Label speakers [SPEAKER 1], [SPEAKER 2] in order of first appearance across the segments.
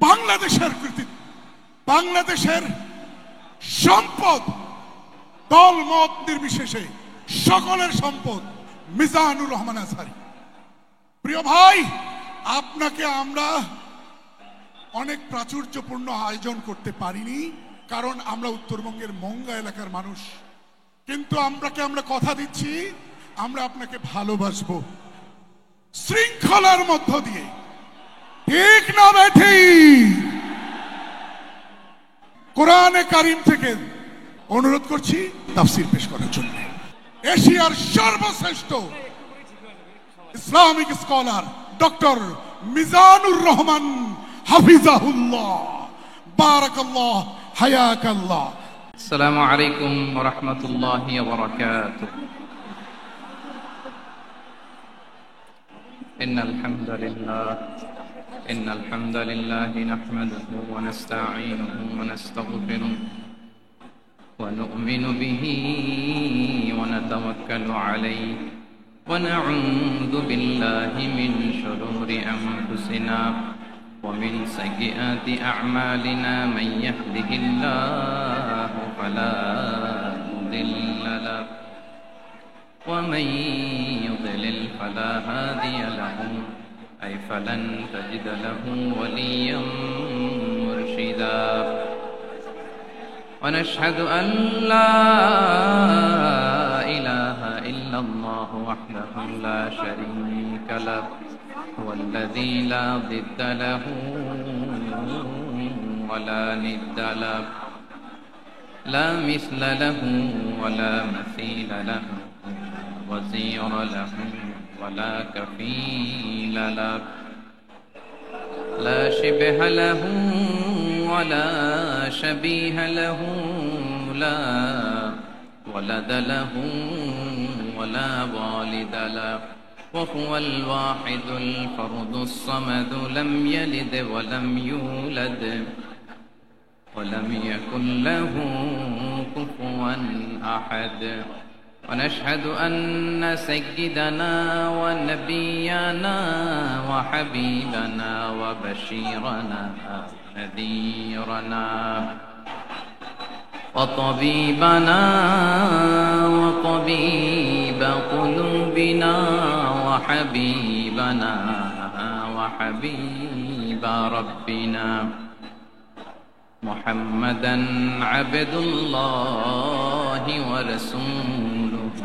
[SPEAKER 1] বাংলাদেশের কৃতিত্ব, বাংলাদেশের সম্পদ, দল মত নির্বিশেষে সকলের সম্পদ মিজানুর রহমান আজহারী। প্রিয় ভাই, আপনাকে আমরা অনেক প্রাচুর্যপূর্ণ আয়োজন করতে পারিনি, কারণ আমরা উত্তরবঙ্গের মঙ্গা এলাকার মানুষ। কিন্তু আমরা কথা দিচ্ছি, আমরা আপনাকে ভালোবাসবো শৃঙ্খলার মধ্য দিয়ে। ঠিক না বেঠিক? কোরআনে কারিম থেকে অনুরোধ করছি তাফসীর পেশ করার জন্য। এশিয়ার সর্বশ্রেষ্ঠ Islamic scholar doctor Mizanur Rahman হাফিজাহুল্লাহ, বারাকাল্লাহ, হায়াকাল্লাহ।
[SPEAKER 2] আসসালামু আলাইকুম ওয়া রাহমাতুল্লাহি ওয়া বারাকাতুহু। ইন্নাল হামদালিল্লাহি নাহমাদুহু ওয়া নাস্তাঈনুহু ওয়া নাস্তাগফিরুহু ওয়া নু'মিনু বিহি ওয়া নাতাওয়াক্কালু আলাইহি ওয়া না'উযু বিল্লাহি মিন শুরুরি আনফুসিনা ومن سيئات أعمالنا من يهده الله فلا مضل له ومن يضلل فلا هادي له أي فلن تجد له وليا مرشدا ونشهد أن لا إله إلا الله وحده لا شريك له هو الذي لا ضد له ولا ند له لا مثل له ولا مثيل له وزير له ولا كفيل له لا شبه له ولا شبيه له لا ولد له ولا والد له وهو الواحد الفرد الصمد لم يلد ولم يولد ولم يكن له كفوا أحد ونشهد أن سيدنا ونبينا وحبيبنا وبشيرنا نذيرنا وطبيبنا وطبيب قلوبنا وحبيبنا وحبيب ربنا محمدا عبد الله ورسوله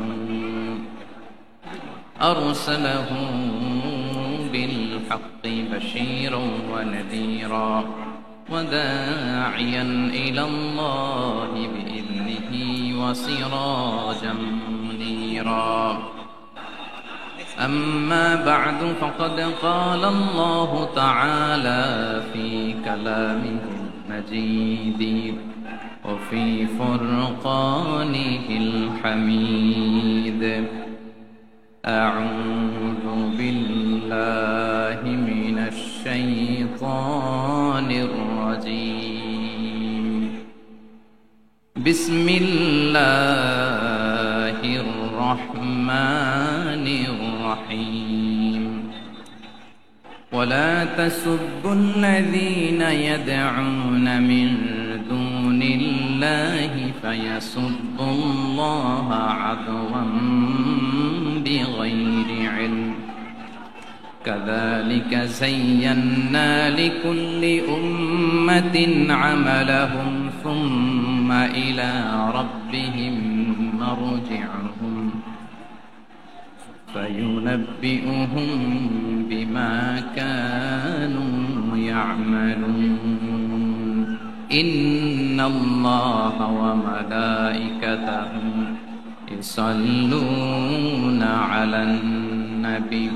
[SPEAKER 2] أرسله بالحق بشيرا ونذيرا وداعيا إلى الله بإذنه وسراجا منيرا أما بعد فقد قال الله تعالى في كلامه المجيد وفي فرقانه الحميد أعوذ بالله من الشيطان الرجيم بسم الله الرحمن الرحيم ولا تسبوا الذين يدعون من دون الله فيسبوا الله عدوا بغير علم كذلك زينا لكل أمة عملهم ثم إلى ربهم مرجعهم فينبئهم بما كانوا يعملون إن الله وملائكته يصلون على النبي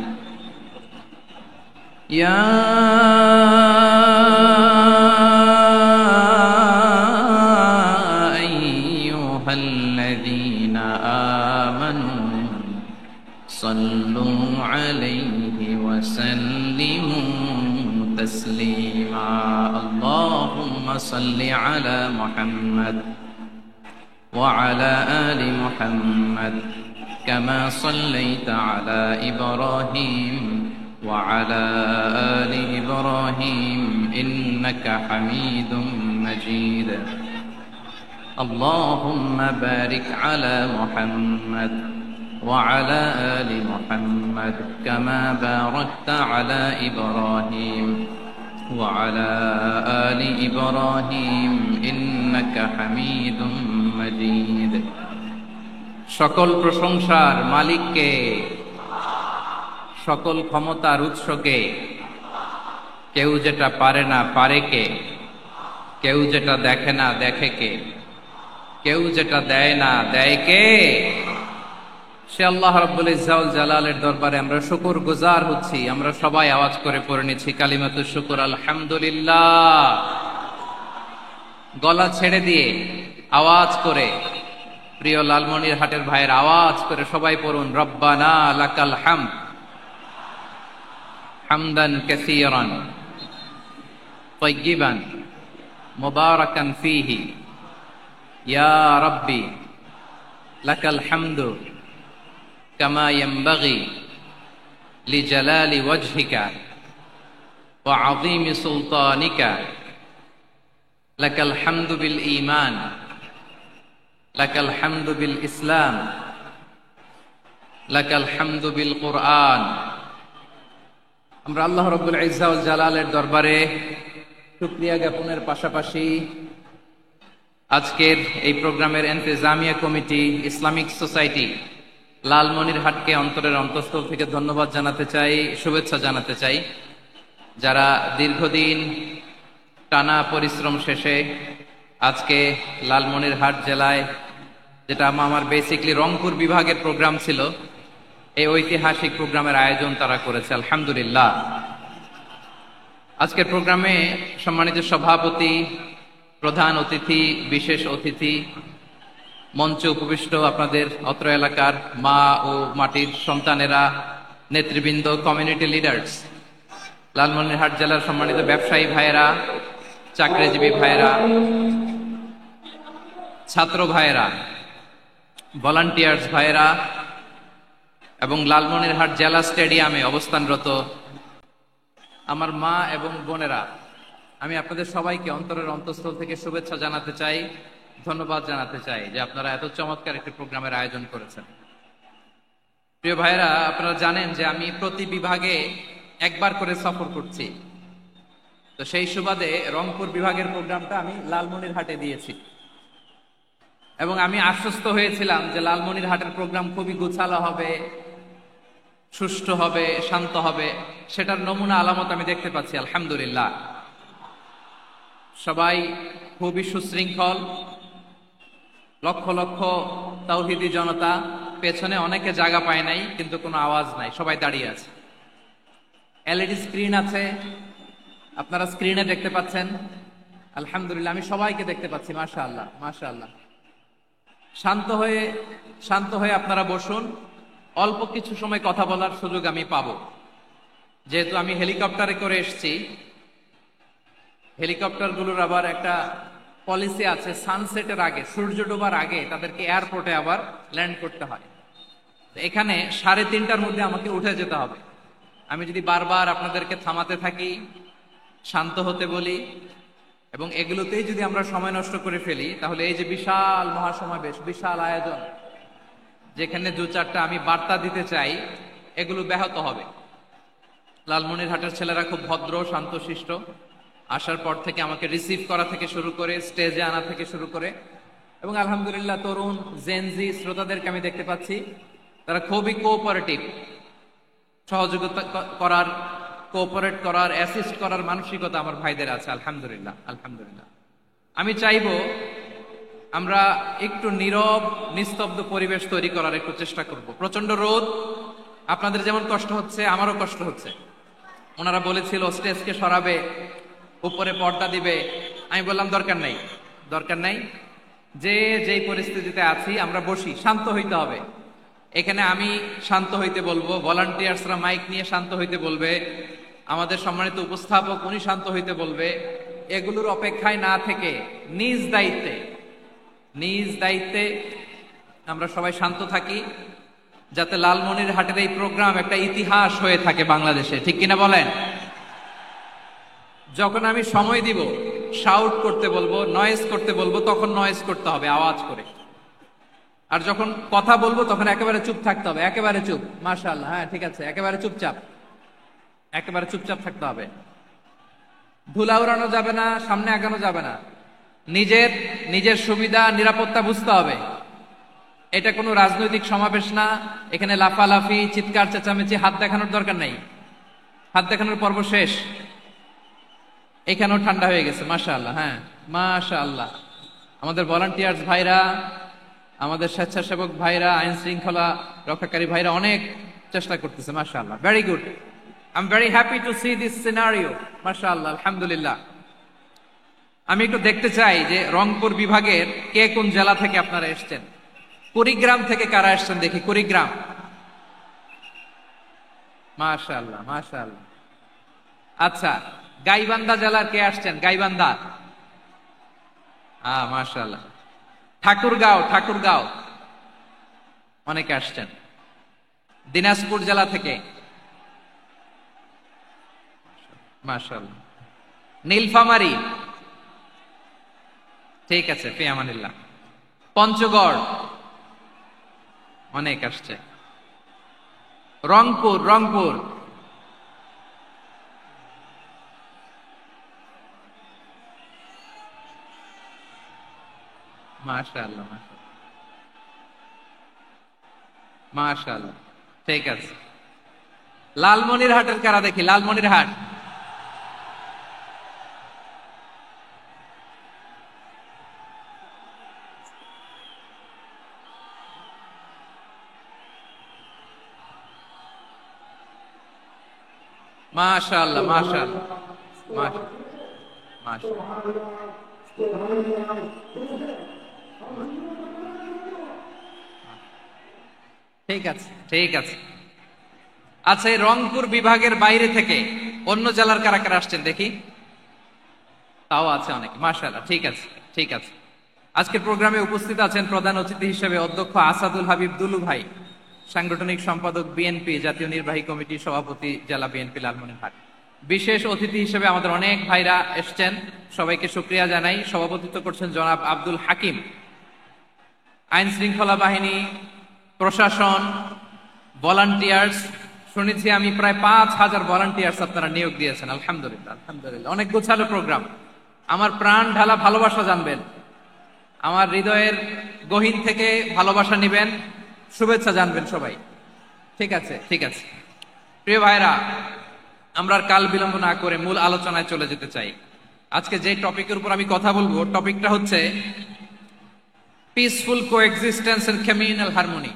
[SPEAKER 2] يا أيها الذين آمنوا صلوا عليه وسلموا تسليما اللهم صل على محمد وعلى آل محمد كما صليت على إبراهيم وعلى آل إبراهيم إنك حميد مجيد اللهم بارك على محمد وعلى آل محمد كما باركت على إبراهيم وعلى آل إبراهيم إنك حميد مجيد সকল প্রশংসার মালিককে, সকল ক্ষমতার উৎসকে। কেউ যেটা পারে না পারে কে, কেউ যেটা দেখে না দেখে কে, কেউ যেটা দেয় না দেয় কে? সে আল্লাহ রাব্বুল ইজ্জা ওয়াল জালালের দরবারে আমরা শুকর গুজার হচ্ছি। আমরা সবাই আওয়াজ করে পড়ে নিচ্ছি কালিমাতুশ শুকর, আলহামদুলিল্লাহ। গলা ছেড়ে দিয়ে আওয়াজ করে, প্রিয় লালমনিরহাটের ভাইয়ের আওয়াজ করে সবাই পড়ুন, রব্বানা লাকাল হামদ হামদান কাসীরান তাইয়্যিবান মুবারাকান ফীহি ইয়া রাব্বি লাকাল হামদু কামা ইয়ানবাগি লিজালালি ওয়াজহিকা ওয়া আযীমি সুলতানিকা লাকাল হামদু বিল ঈমান লাকাল হামদু বিল ইসলাম লাকাল হামদু বিল কুরআন। আমরা আল্লাহ রাব্বুল ইজ্জা ওয়াল জালালের দরবারে শুকরিয়া জ্ঞাপনের পাশাপাশি আজকের এই প্রোগ্রামের ইন্তেজামিয়া কমিটি, ইসলামিক সোসাইটি লালমনিরহাটকে অন্তরের অন্তঃস্থল থেকে ধন্যবাদ জানাতে চাই, শুভেচ্ছা জানাতে চাই। যারা দীর্ঘদিন টানা পরিশ্রম শেষে আজকে লালমনিরহাট জেলায়, যেটা আমার বেসিকলি রংপুর বিভাগের প্রোগ্রাম ছিল, এই ঐতিহাসিক প্রোগ্রামের আয়োজন তারা করেছে, আলহামদুলিল্লাহ। আজকের প্রোগ্রামে সম্মানিত সভাপতি, প্রধান অতিথি, বিশেষ অতিথি, মঞ্চে উপবিষ্ট আপনাদের অত্র এলাকার মা ও মাটির সন্তানেরা, নেতৃবৃন্দ, কমিউনিটি লিডার্স, লালমনিরহাট জেলার সম্মানিত ব্যবসায়ী ভাইয়েরা, চাকরিজীবী ভাইয়েরা, ছাত্র ভাইয়েরা, ভলান্টিয়ার্স ভাইয়েরা এবং লালমনিরহাট জেলা স্টেডিয়ামে অবস্থানরত আমার মা এবং বোনেরা, আমি আপনাদের সবাইকে অন্তরের অন্তঃস্থল থেকে শুভেচ্ছা জানাতে চাই, ধন্যবাদ জানাতে চাই যে আপনারা এত চমৎকার একটি প্রোগ্রামের আয়োজন করেছেন। প্রিয় ভাইয়েরা, আপনারা জানেন যে আমি প্রতি বিভাগে একবার করে সফর করছি। তো সেই সুবাদে রংপুর বিভাগের প্রোগ্রামটা আমি লালমনিরহাটে দিয়েছি এবং আমি আশ্বস্ত হয়েছিলাম যে লালমনিরহাটের প্রোগ্রাম খুবই গুছালো হবে, সুষ্ঠু হবে, শান্ত হবে। সেটার নমুনা আলামত আমি দেখতে পাচ্ছি, আলহামদুলিল্লাহ। সবাই খুবই সুশৃঙ্খল, লক্ষ লক্ষ তাওহীদি জনতা, পেছনে অনেকে জায়গা পায় নাই কিন্তু কোনো আওয়াজ নাই, সবাই দাঁড়িয়ে আছে। এলইডি স্ক্রিন আছে, আপনারা স্ক্রিনে দেখতে পাচ্ছেন, আলহামদুলিল্লাহ। আমি সবাইকে দেখতে পাচ্ছি, মাশাআল্লাহ মাশাআল্লাহ। শান্ত হয়ে আপনারা বসুন, অল্প কিছু সময় কথা বলার সুযোগ আমি পাবো। যেহেতু আমি হেলিকপ্টারে করে এসেছি, হেলিকপ্টারগুলোর আবার একটা পলিসি আছে, সানসেটের আগে, সূর্য ডোবার আগে তাদেরকে এয়ারপোর্টে আবার ল্যান্ড করতে হয়। এখানে 3:30টার মধ্যে আমাকে উঠে যেতে হবে। আমি যদি বারবার আপনাদেরকে থামাতে থাকি, শান্ত হতে বলি এবং এগুলোতেই যদি আমরা সময় নষ্ট করে ফেলি, তাহলে এই যে বিশাল মহাসমাবেশ, বিশাল আয়োজন, যেখানে 2-4টা আমি বার্তা দিতে চাই, এগুলো ব্যাহত হবে। লালমনিরহাটের ছেলেরা খুব ভদ্র, শান্তশিষ্ট। আসার পর থেকে আমাকে রিসিভ করা থেকে শুরু করে, স্টেজে আনা থেকে শুরু করে, এবং আলহামদুলিল্লাহ তরুণ জেনজি শ্রোতাদেরকে আমি দেখতে পাচ্ছি, তারা খুবই কোঅপারেটিভ। সহযোগিতা করার, কোঅপারেট করার, অ্যাসিস্ট করার মানসিকতা আমার ভাইদের আছে, আলহামদুলিল্লাহ আলহামদুলিল্লাহ। আমি চাইবো আমরা একটু নীরব, নিস্তব্ধ পরিবেশ তৈরি করার একটু চেষ্টা করব। প্রচন্ড রোদ, আপনাদের যেমন কষ্ট হচ্ছে আমারও কষ্ট হচ্ছে। ওনারা বলেছিল স্টেজকে সরাবে, উপরে পর্দা দিবে। আমি বললাম দরকার নাই, যে যেই পরিস্থিতিতে আছি আমরা বসি, শান্ত হইতে হবে। এখানে আমি শান্ত হইতে বলবো, ভলান্টিয়ার্সরা মাইক নিয়ে শান্ত হইতে বলবে, আমাদের সম্মানিত উপস্থাপক উনি শান্ত হইতে বলবে। এগুলোর অপেক্ষায় না থেকে নিজ দায়িত্বে আমরা সবাই শান্ত থাকি, যাতে লালমনিরহাটের এই প্রোগ্রাম একটা ইতিহাস হয়ে থাকে বাংলাদেশে, ঠিক কিনা বলেন? যখন আমি সময় দিব, শাউট করতে বলবো, নয়েজ করতে বলবো, তখন নয়েজ করতে হবে আওয়াজ করে। আর যখন কথা বলবো তখন একেবারে চুপ থাকতে হবে, একেবারে চুপ। মাশাআল্লাহ, হ্যাঁ ঠিক আছে, একেবারে চুপচাপ, একেবারে চুপচাপ থাকতে হবে। ধুলা উড়ানো যাবে না, সামনে আগানো যাবে না। নিজের নিজের সুবিধা নিরাপত্তা বুঝতে হবে। এটা কোনো রাজনৈতিক সমাবেশ না, এখানে লাফালাফি, চিৎকার চেঁচামেচি, হাত দেখানোর দরকার নাই। হাত দেখানোর পর্ব শেষ। এখানেও ঠান্ডা হয়ে গেছে, মাশাআল্লাহ। হ্যাঁ মাশাআল্লাহ, আমাদের ভলান্টিয়ার্স ভাইরা, আমাদের স্বেচ্ছাসেবক ভাইরা, আইন শৃঙ্খলা রক্ষাকারী ভাইরা অনেক চেষ্টা করতেছে, মাশাআল্লাহ, very good. I am very happy to C this scenario, মাশাআল্লাহ, আলহামদুলিল্লাহ। আমি একটু দেখতে চাই যে রংপুর বিভাগের কে কোন জেলা থেকে আপনারা এসেছেন। কুড়িগ্রাম থেকে কারা এসেছেন দেখি, কুড়িগ্রাম। মাশাআল্লাহ মাশাআল্লাহ। আচ্ছা, গাইবান্ধা জেলার কে আসছেন? গাইবান্ধা, মাশাআল্লাহ। ঠাকুরগাঁও, ঠাকুরগাঁও অনেকে আসছেন। দিনাজপুর জেলা থেকে, মাশাআল্লাহ। নীলফামারী, ঠিক আছে, ফি আমানিল্লাহ। পঞ্চগড় অনেক আসছে। রংপুর, রংপুর, মাশাআল্লাহ মাশাআল্লাহ মাশাআল্লাহ, ঠিক আছে। লালমনিরহাটের কারা দেখি, লালমনিরহাট, মাশাআল্লাহ মাশাআল্লাহ মাশাআল্লাহ। ঠিক আছে ঠিক আছে। আচ্ছা, এই রংপুর বিভাগের বাইরে থেকে অন্য জেলার কারা কারা আসছেন দেখি, তাও আছে অনেক, মাশাআল্লাহ, ঠিক আছে ঠিক আছে। আজকের প্রোগ্রামে উপস্থিত আছেন প্রধান অতিথি হিসেবে অধ্যক্ষ আসাদুল হাবিব দুলু ভাই, সাংগঠনিক সম্পাদক বিএনপি, জাতীয় নির্বাহী কমিটির সভাপতি, জেলা বিএনপি লালমনিরহাট। বিশেষ অতিথি হিসেবে আমাদের অনেক ভাইরা এসছেন, সবাইকে শুকরিয়া জানাই। সভাপতিত্ব করছেন জনাব আব্দুল হাকিম। আইন শৃঙ্খলা বাহিনী, প্রশাসন, ভলান্টিয়ার্স, শুনেছি আমি প্রায় 5,000 ভলান্টিয়ার্স আপনারা নিয়োগ দিয়েছেন, আলহামদুলিল্লাহ আলহামদুলিল্লাহ। অনেক গোছালো প্রোগ্রাম। আমার প্রাণ ঢালা ভালোবাসা জানবেন, আমার হৃদয়ের গহীন থেকে ভালোবাসা নিবেন, শুভেচ্ছা জানবেন সবাই, ঠিক আছে ঠিক আছে। প্রিয় ভাইরা, আমরা আর কাল বিলম্ব না করে মূল আলোচনায় চলে যেতে চাই। আজকে যে টপিকের উপর আমি কথা বলবো, টপিকটা হচ্ছে peaceful coexistence and communal harmony,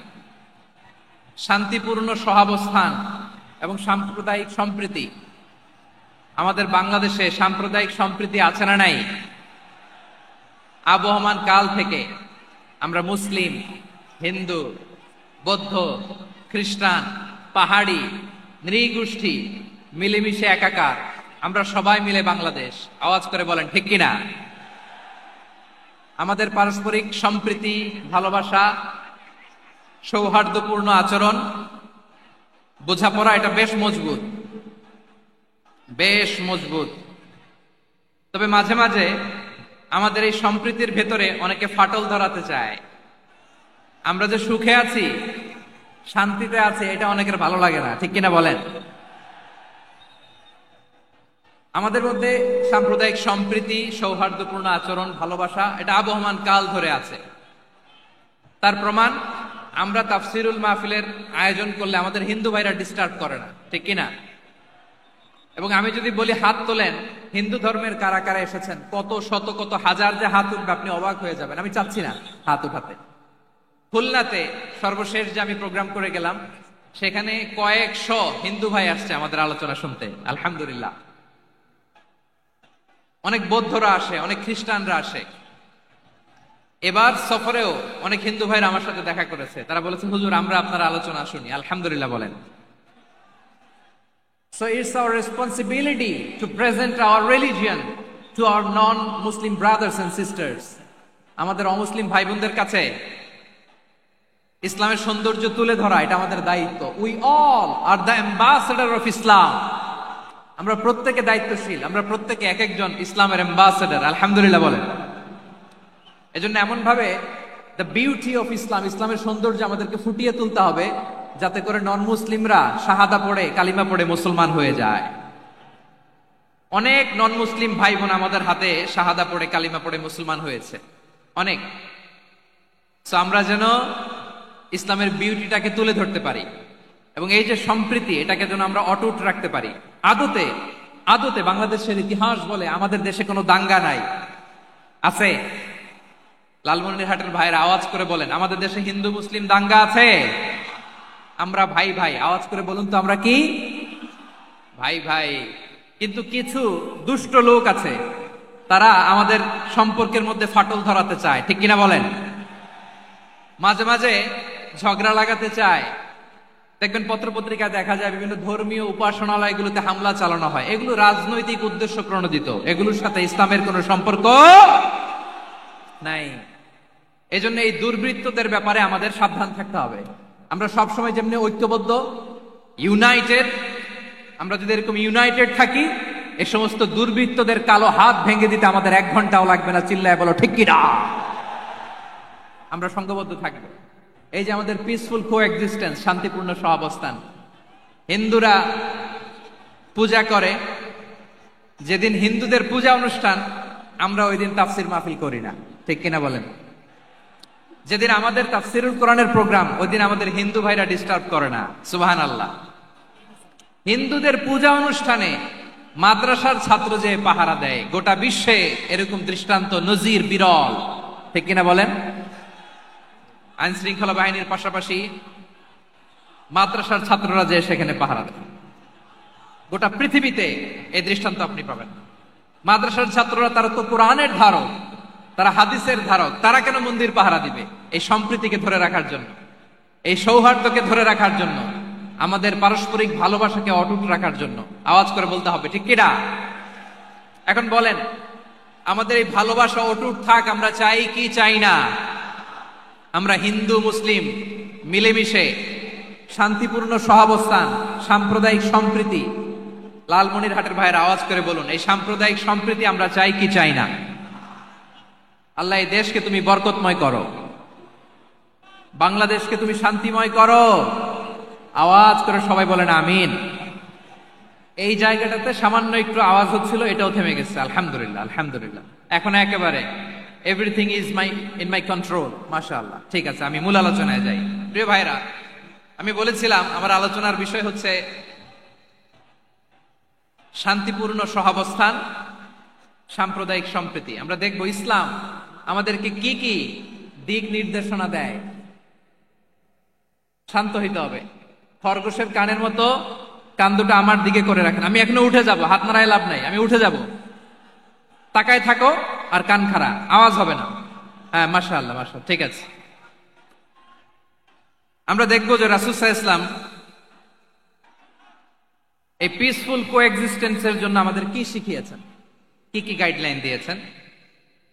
[SPEAKER 2] শান্তিপূর্ণ সহাবস্থান এবং সাম্প্রদায়িক সম্প্রীতি। আমাদের বাংলাদেশে সাম্প্রদায়িক সম্প্রীতি আছে না নাই? আবহমান কাল থেকে আমরা মুসলিম, হিন্দু, বৌদ্ধ, খ্রিস্টান, পাহাড়ি, নৃগোষ্ঠী মিলেমিশে একাকার, আমরা সবাই মিলে বাংলাদেশ। আওয়াজ করে বলেন ঠিক কিনা? আমাদের পারস্পরিক সম্প্রীতি, ভালোবাসা, সৌহার্দ্যপূর্ণ আচরণ, বোঝাপড়া, এটা বেশ মজবুত, বেশ মজবুত। তবে মাঝে মাঝে আমাদের এই সম্প্রীতির ভেতরে অনেকে ফাটল ধরাতে চায়। আমরা যে সুখে আছি, শান্তিতে আছি, এটা অনেকের ভালো লাগে না, ঠিক কিনা বলেন? আমাদের মধ্যে সাম্প্রদায়িক সম্প্রীতি, সৌহার্দ্যপূর্ণ আচরণ, ভালোবাসা, এটা আবহমান কাল ধরে আছে। তার প্রমাণ, আমরা তাফসিরুল মাহফিলের আয়োজন করলে আমাদের হিন্দু ভাইরা ডিস্টার্ব করে না, ঠিক কিনা? এবং আমি যদি বলি হাত তোলেন, হিন্দু ধর্মের কারা কারা এসেছেন, কত শত কত হাজার যে হাত উঠবে, আপনি অবাক হয়ে যাবেন। আমি চাচ্ছি না হাত উঠাতে। খুলনাতে সর্বশেষ যে আমি প্রোগ্রাম করে গেলাম, সেখানে কয়েকশো হিন্দু ভাই আসছে আমাদের আলোচনা শুনতে, আলহামদুলিল্লাহ। অনেক বৌদ্ধরা আসে, অনেক খ্রিস্টানরা আসে। এবার সফরেও অনেক হিন্দু ভাইরা আমার সাথে দেখা করেছে, তারা বলেছে হুজুর আমরা আপনার আলোচনা শুনি, আলহামদুলিল্লাহ বলেন। So it's our responsibility to present our religion to our non-Muslim brothers and sisters. আমাদের অমুসলিম ভাই বোনদের কাছে ইসলামের সৌন্দর্য তুলে ধরা এটা আমাদের দায়িত্ব। We all are the ambassador of Islam. আমরা প্রত্যেকে দায়িত্বশীল, আমরা প্রত্যেকে এক একজন ইসলামের অ্যাম্বাসেডর। আলহামদুলিল্লাহ বলেন। এজন্য এমন ভাবে দ্য বিউটি অফ ইসলাম, ইসলামের সৌন্দর্য আমাদেরকে ফুটিয়ে তুলতে হবে, যাতে করে নন মুসলিমরা শাহাদা পড়ে, কালিমা পড়ে মুসলমান হয়ে যায়। অনেক নন মুসলিম ভাই বোন আমাদের হাতে শাহাদা পড়ে, কালিমা পড়ে মুসলমান হয়েছে অনেক। তো আমরা যেন ইসলামের বিউটিটাকে তুলে ধরতে পারি, এবং এই যে সম্প্রীতি, এটাকে যেন আমরা অটুট রাখতে পারি। আদতে আদতে বাংলাদেশের ইতিহাস বলে আমাদের দেশে কোনো দাঙ্গা নাই। আছে? লালমনিরহাটের ভাইয়ের আওয়াজ করে বলেন, আমাদের দেশে হিন্দু মুসলিম দাঙ্গা আছে? আমরা ভাই ভাই, আওয়াজ করে বলুন তো আমরা কি ভাই ভাই। কিন্তু কিছু দুষ্ট লোক আছে, তারা আমাদের সম্পর্কের মধ্যে ফাটল ধরাতে চায়, ঠিক কিনা বলেন? মাঝে মাঝে ঝগড়া লাগাতে চায়। দেখবেন পত্রপত্রিকায় দেখা যায় বিভিন্ন ধর্মীয় উপাসনালয়গুলোতে হামলা চালানো হয়। এগুলো রাজনৈতিক উদ্দেশ্য প্রণোদিত, এগুলোর সাথে ইসলামের কোনো সম্পর্ক নাই। এজন্য এই দুর্বৃত্তদের ব্যাপারে আমাদের সাবধান থাকতে হবে। আমরা সবসময় যেমনি ঐক্যবদ্ধ, ইউনাইটেড, আমরা যদি এরকম ইউনাইটেড থাকি, এই সমস্ত দুর্বৃত্তদের কালো হাত ভেঙে দিতে আমাদের 1 ঘন্টাও লাগবে না। চিল্লায় বলো ঠিক কিনা? আমরা সংঘবদ্ধ থাকবো। এই যে আমাদের পিসফুল কোএক্সিস্টেন্স, শান্তিপূর্ণ সহাবস্থান। হিন্দুরা পূজা করে, যেদিন হিন্দুদের পূজা অনুষ্ঠান, আমরা ওই দিন তাফসির মাহফিল করি না, ঠিক কিনা বলেন? যেদিন আমাদের তাফসিরুল কোরআনের প্রোগ্রাম, ওই দিন আমাদের হিন্দু ভাইরা ডিস্টার্ব করে না। সুবহানাল্লাহ। হিন্দুদের পূজা অনুষ্ঠানে মাদ্রাসার ছাত্র যে পাহারা দেয়, গোটা বিশ্বে এরকম দৃষ্টান্ত নজির বিরল, ঠিক কিনা বলেন? আইন শৃঙ্খলা বাহিনীর পাশাপাশি মাদ্রাসার ছাত্ররা যে সেখানে পাহারা দেয়, গোটা পৃথিবীতে এই দৃষ্টান্ত আপনি পাবেন। মাদ্রাসার ছাত্ররা, তারা তো কোরআনের ধারক, তারা হাদিসের ধারক, তারা কেন মন্দির পাহারা দিবে? এই সম্প্রীতিকে ধরে রাখার জন্য, এই সৌহার্দ্যকে ধরে রাখার জন্য, আমাদের পারস্পরিক ভালোবাসাকে অটুট রাখার জন্য। আওয়াজ করে বলতে হবে ঠিক কিনা? এখন বলেন, আমাদের এই ভালোবাসা অটুট থাক আমরা চাই কি চাই না? আমরা হিন্দু মুসলিম মিলেমিশে শান্তিপূর্ণ সহাবস্থান, সাম্প্রদায়িক সম্প্রীতি, লালমনিরহাটের ভাইয়ের আওয়াজ করে বলুন, এই সাম্প্রদায়িক সম্প্রীতি আমরা চাই কি চাই না? আল্লাহ এই দেশকে তুমি বরকতময় করো, বাংলাদেশকে তুমি শান্তিময় করো। আওয়াজ করে সবাই বলেন আমিন। এই জায়গাটাতে সামান্য একটু আওয়াজ হচ্ছিল, এটাও থেমে গেছে। আলহামদুলিল্লাহ, আলহামদুলিল্লাহ। এখন একেবারে everything is in my control. মাশাআল্লাহ। ঠিক আছে, আমি মূল আলোচনায় যাই। প্রিয় ভাইরা, আমি বলেছিলাম আমার আলোচনার বিষয় হচ্ছে শান্তিপূর্ণ সহাবস্থান, সাম্প্রদায়িক সম্প্রীতি। আমরা দেখব ইসলাম আমাদেরকে কি কি দিক নির্দেশনা দেয়। শান্ত হইতে হবে। খরগোশের কানের মতো কান দুটো আমার দিকে করে রাখেন। আমি এখনো উঠে যাব, হাত নাড়ায় লাভ নাই, আমি উঠে যাব। তাকায় থাকো আর কান খাড়া, আওয়াজ হবে না। হ্যাঁ, মাশাআল্লাহ, মাশাআল্লাহ, ঠিক আছে। আমরা দেখবো যে রাসূল সাল্লাল্লাহু আলাইহি ওয়াসাল্লাম এই পিসফুল কোএক্সিস্টেন্সের জন্য আমাদের কি শিখিয়েছেন, কি কি গাইডলাইন দিয়েছেন।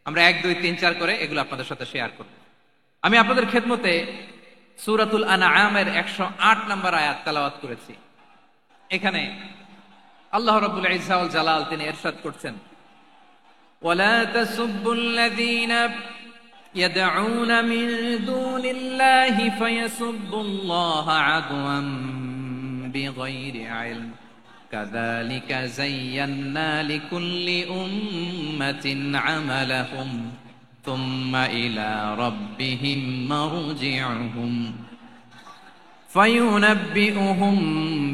[SPEAKER 2] আমরা 1, 2, 3, 4 করে এগুলো আপনাদের সাথে শেয়ার করব। আমি আপনাদের খেদমতে সূরাতুল আনআমের 108 নম্বর আয়াত তেলাওয়াত করেছি। এখানে আল্লাহ রাব্বুল ইজ্জা ওয়াল জালাল তিনি ইরশাদ করছেন, ওয়ালা তাসুব্বুল্লাযীনা ইয়াদউনা মিন দুনিল্লাহি ফায়াসুব্বুল্লাহা আদওয়ান বিগাইরি ইলম কাযালিকা যায়্যান্না লিকুল্লি উম্মাতিন আমালাহুম থুম্মা ইলা রাব্বিহিম মারজিউহুম ফায়ুনাব্বিউহুম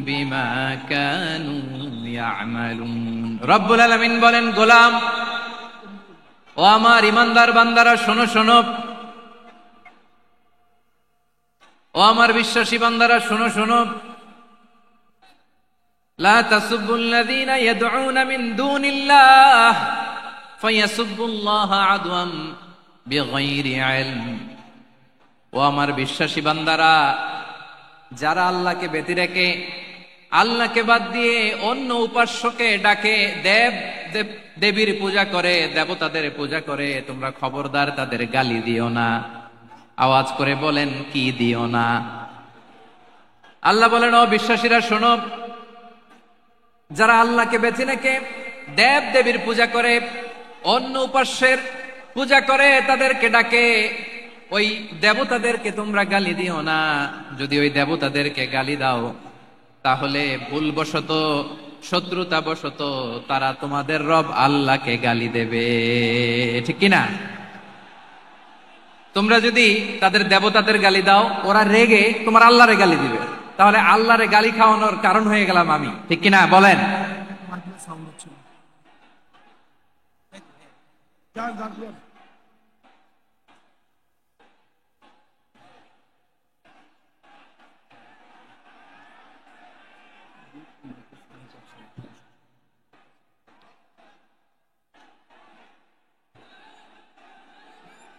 [SPEAKER 2] বিমা কানু ইয়ামালুন। রব্বুল আলামিন বলেন, গোলাম ও আমার ইমানদার বান্দারা, শোনো শোনো, ও আমার বিশ্বাসী বান্দারা, শোনো শোনো। লা তাসুব্বুল্লাযীনা ইয়াদউনা মিন দুনিল্লাহ ফায়াসুব্বুল্লাহা আদওয়াম বিগাইরি ইলম। ও আমার বিশ্বাসী বান্দারা, যারা আল্লাহকে ব্যতি রেখে, আল্লাহকে বাদ দিয়ে অন্য উপাস্যকে ডাকে, দেবীর পূজা করে, দেবতাদের পূজা করে, তোমরা খবরদার তাদের গালি দিও না। আওয়াজ করে বলেন কি দিও না। আল্লাহ বলেন, ও বিশ্বাসীরা শোনো, যারা আল্লাহকে বেছে নেকে দেব দেবীর পূজা করে, অন্য উপাস্যের পূজা করে, তাদেরকে ডাকে, ওই দেবতাদেরকে তোমরা গালি দিও না। যদি ওই দেবতাদেরকে গালি দাও তাহলে ভুলবশত, শত্রুতাবশত তারা তোমাদের রব আল্লাহকে গালি দেবে, ঠিক কিনা? তোমরা যদি তাদের দেবতাদের গালি দাও, ওরা রেগে তোমার আল্লাহরে গালি দিবে, তাহলে আল্লাহরে গালি খাওয়ানোর কারণ হয়ে গেলাম আমি, ঠিক কিনা বলেন?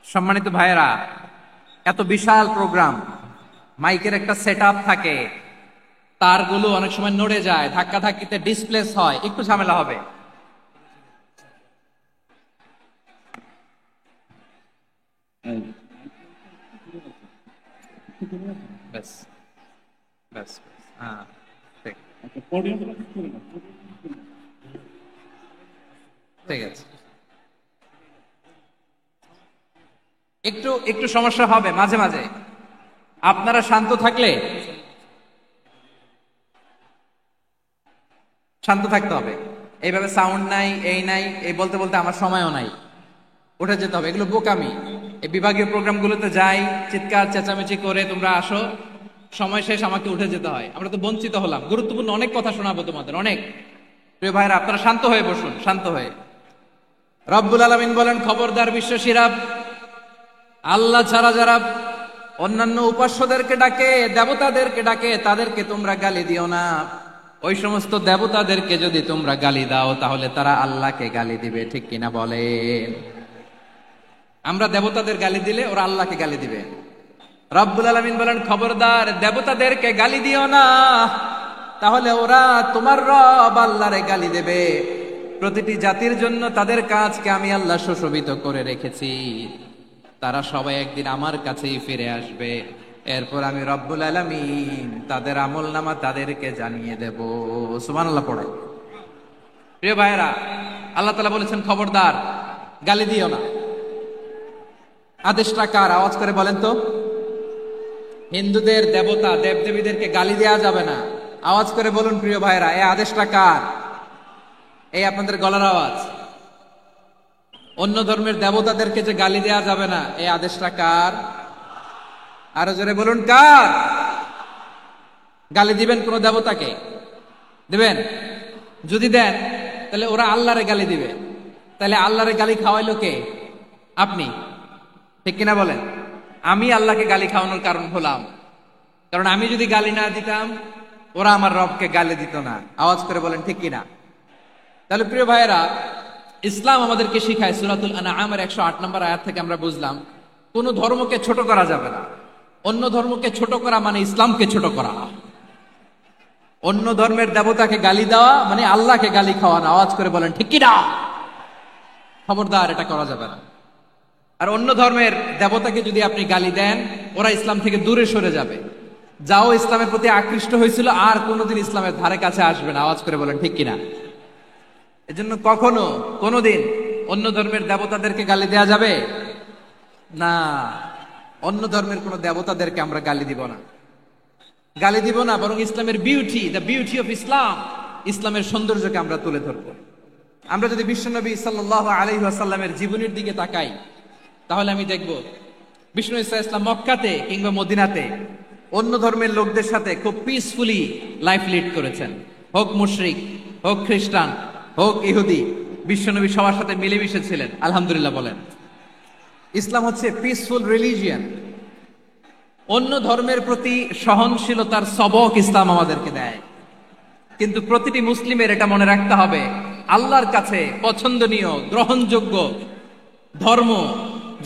[SPEAKER 2] সম্মানিত ভাইয়েরা, এত বিশাল প্রোগ্রাম, মাইকের একটা সেটআপ থাকে, তারগুলো অনেক সময় নড়ে যায়, ধাক্কা ধাক্কিতে ডিসপ্লেস হয়, একটু ঝামেলা হবে। ব্যাস ব্যাস, হ্যাঁ ঠিক ঠিক আছে। একটু একটু সমস্যা হবে মাঝে মাঝে, আপনারা শান্ত থাকলে, শান্ত থাকতে হবে। এইভাবে সাউন্ড নাই, এই নাই, এই বলতে বলতে আমার সময়ও নাই, উঠে যেতে হবে, এগুলো বোকামি। এই বিভাগীয় প্রোগ্রামগুলোতে যাই, চিৎকার চেঁচামেচি করে তোমরা আসো, সময় শেষ, আমাকে উঠে যেতে হয়, আমরা তো বঞ্চিত হলাম। গুরুত্বপূর্ণ অনেক কথা শোনাবো তোমাদের, অনেক। প্রিয় ভাইরা, আপনারা শান্ত হয়ে বসুন, শান্ত হয়ে। রব্বুল আলামিন বলেন, খবরদার বিশ্বাসীরা, আল্লাহ ছাড়া যারা অন্যান্য উপাস্যদেরকে ডাকে, দেবতাদেরকে ডাকে, তাদেরকে তোমরা গালি দিও না। ওই সমস্ত দেবতাদেরকে যদি তোমরা গালি দাও তাহলে তারা আল্লাহকে গালি দিবে, ঠিক কিনা বলেন? আমরা দেবতাদের গালি দিলে ওরা আল্লাহকে গালি দিবে। রব্বুল আলামিন বলেন, খবরদার দেবতাদেরকে গালি দিও না, তাহলে ওরা তোমার রব আল্লাহরে গালি দেবে। প্রতিটি জাতির জন্য তাদের কাজকে আমি আল্লাহ সুশোভিত করে রেখেছি, তারা সবাই একদিন আমার কাছেই ফিরে আসবে। এরপর আমি রব্বুল আলামিন তাদের আমলনামা তাদেরকে জানিয়ে দেব। সুবহানাল্লাহ পড়ে। প্রিয় ভাইয়েরা, আল্লাহ তাআলা বলেছেন, খবরদার গালি দিও না। আদেশটা কার? আওয়াজ করে বলেন তো। হিন্দুদের দেবতা দেবদেবীদেরকে গালি দেওয়া যাবে না, আওয়াজ করে বলুন প্রিয় ভাইয়েরা, এই আদেশটা কার? এই আপনাদের গলার আওয়াজ। অন্য ধর্মের দেবতাদেরকে যে গালি দেওয়া যাবে না, এই আদেশটা কার? আরো জোরে বলুন, কার? গালি দিবেন কোন দেবতাকে? দিবেন? যদি দেন তাহলে ওরা আল্লাহরে গালি দিবে, তাহলে আল্লাহরে গালি খাওয়াইলো কে? আপনি, ঠিক কিনা বলেন? আমি আল্লাহকে গালি খাওয়ানোর কারণ হলাম, কারণ আমি যদি গালি না দিতাম ওরা আমার রবকে গালি দিত না। আওয়াজ করে বলেন ঠিক কিনা? তাহলে প্রিয় ভাইয়েরা, ইসলাম আমাদেরকে শিখায়, সূরাতুল আনআমের 108 নম্বর আয়াত থেকে আমরা বুঝলাম, কোন ধর্মকে ছোট করা যাবে না। অন্য ধর্মকে ছোট করা মানে ইসলামকে ছোট করা। অন্য ধর্মের দেবতাকে গালি দেওয়া মানে আল্লাহকে গালি খাওয়ানো। আওয়াজ করে বলেন ঠিক কিনা? খবরদার, এটা করা যাবে না। আর অন্য ধর্মের দেবতাকে যদি আপনি গালি দেন, ওরা ইসলাম থেকে দূরে সরে যাবে। যাও ইসলামের প্রতি আকৃষ্ট হয়েছিল আর কোনোদিন ইসলামের ধারে কাছে আসবে না। আওয়াজ করে বলেন ঠিক কিনা? এজন্য কখনো কোনোদিন অন্য ধর্মের দেবতাদেরকে গালি দেয়া যাবে না। অন্য ধর্মের কোন দেবতাদেরকে আমরা গালি দিব না, গালি দিব না, বরং ইসলামের beauty, the beauty of Islam, ইসলামের সৌন্দর্যকে আমরা তুলে ধরব। আমরা যদি বিশ্বনবী সাল্লাল্লাহু আলাইহি ওয়াসাল্লামের জীবনের দিকে তাকাই, তাহলে আমি দেখব বিষ্ণু ইসা ইসলাম মক্কাতে কিংবা মদিনাতে অন্য ধর্মের লোকদের সাথে খুব পিসফুলি লাইফ লিড করেছেন। হোক মুশরিক, হোক খ্রিস্টান, হোক ইহুদি, বিশ্বনবী সবার সাথে মিলেমিশে ছিলেন। আলহামদুলিল্লাহ বলেন। ইসলাম হচ্ছে পিসফুল রিলিজিয়ান। অন্য ধর্মের প্রতি সহনশীলতার সবক ইসলাম আমাদেরকে দেয়। কিন্তু প্রতিটি মুসলিমের এটা মনে রাখতে হবে, আল্লাহর কাছে পছন্দনীয় গ্রহণযোগ্য ধর্ম,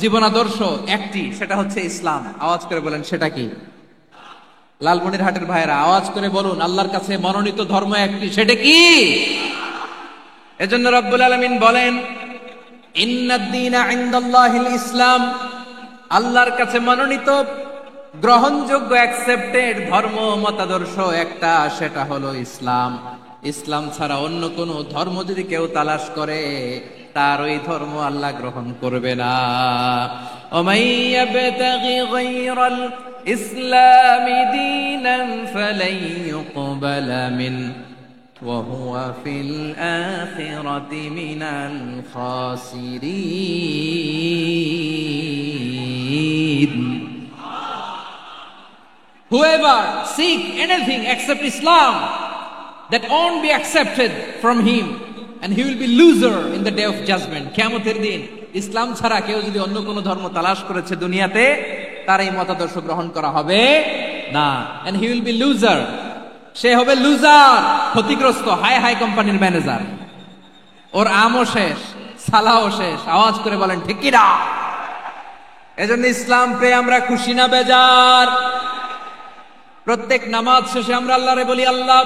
[SPEAKER 2] জীবনাদর্শ একটি, সেটা হচ্ছে ইসলাম। আওয়াজ করে বলেন সেটা কি? লালমনিরহাটের ভাইয়েরা আওয়াজ করে বলুন, আল্লাহর কাছে মনোনীত ধর্ম একটি, সেটা কি? এজন্য রব্বুল আলামিন বলেন, ইন্নাদ দীনা ইনদাল্লাহিল ইসলাম, আল্লাহর কাছে মনোনীত গ্রহণযোগ্য অ্যাকসেপ্টেড ধর্ম মতাদর্শ একটা, সেটা হলো ইসলাম। ইসলাম ছাড়া অন্য কোন ধর্ম যদি কেউ তালাশ করে, তার ওই ধর্ম আল্লাহ গ্রহণ করবে না। ওমাইয়াবতাগি গায়রাল ইসলামি দীনান ফালাই ইউকবালা মিন ওয়া হুয়া ফিল আখিরাতি মিনাল খাসিরিন। Whoever seek anything except Islam, that won't be accepted from him, and he will be loser in the day of judgment. কিয়ামতের দিন ইসলাম ছাড়া কেউ যদি অন্য কোন ধর্ম তালাশ করেছে দুনিয়াতে, তার এই মতাদর্শ গ্রহণ করা হবে না, and he will be loser. সে হবে লুজার, ক্ষতিগ্রস্ত, হাই হাই কোম্পানির ম্যানেজার। ওর আমও শেষ, সালাও শেষ। আওয়াজ করে বলেন ঠিক কি না? এজন্য ইসলাম পেয়ে আমরা খুশি না বেজার? প্রত্যেক নামাজ শেষে আমরা আল্লাহরে বলি, আল্লাহ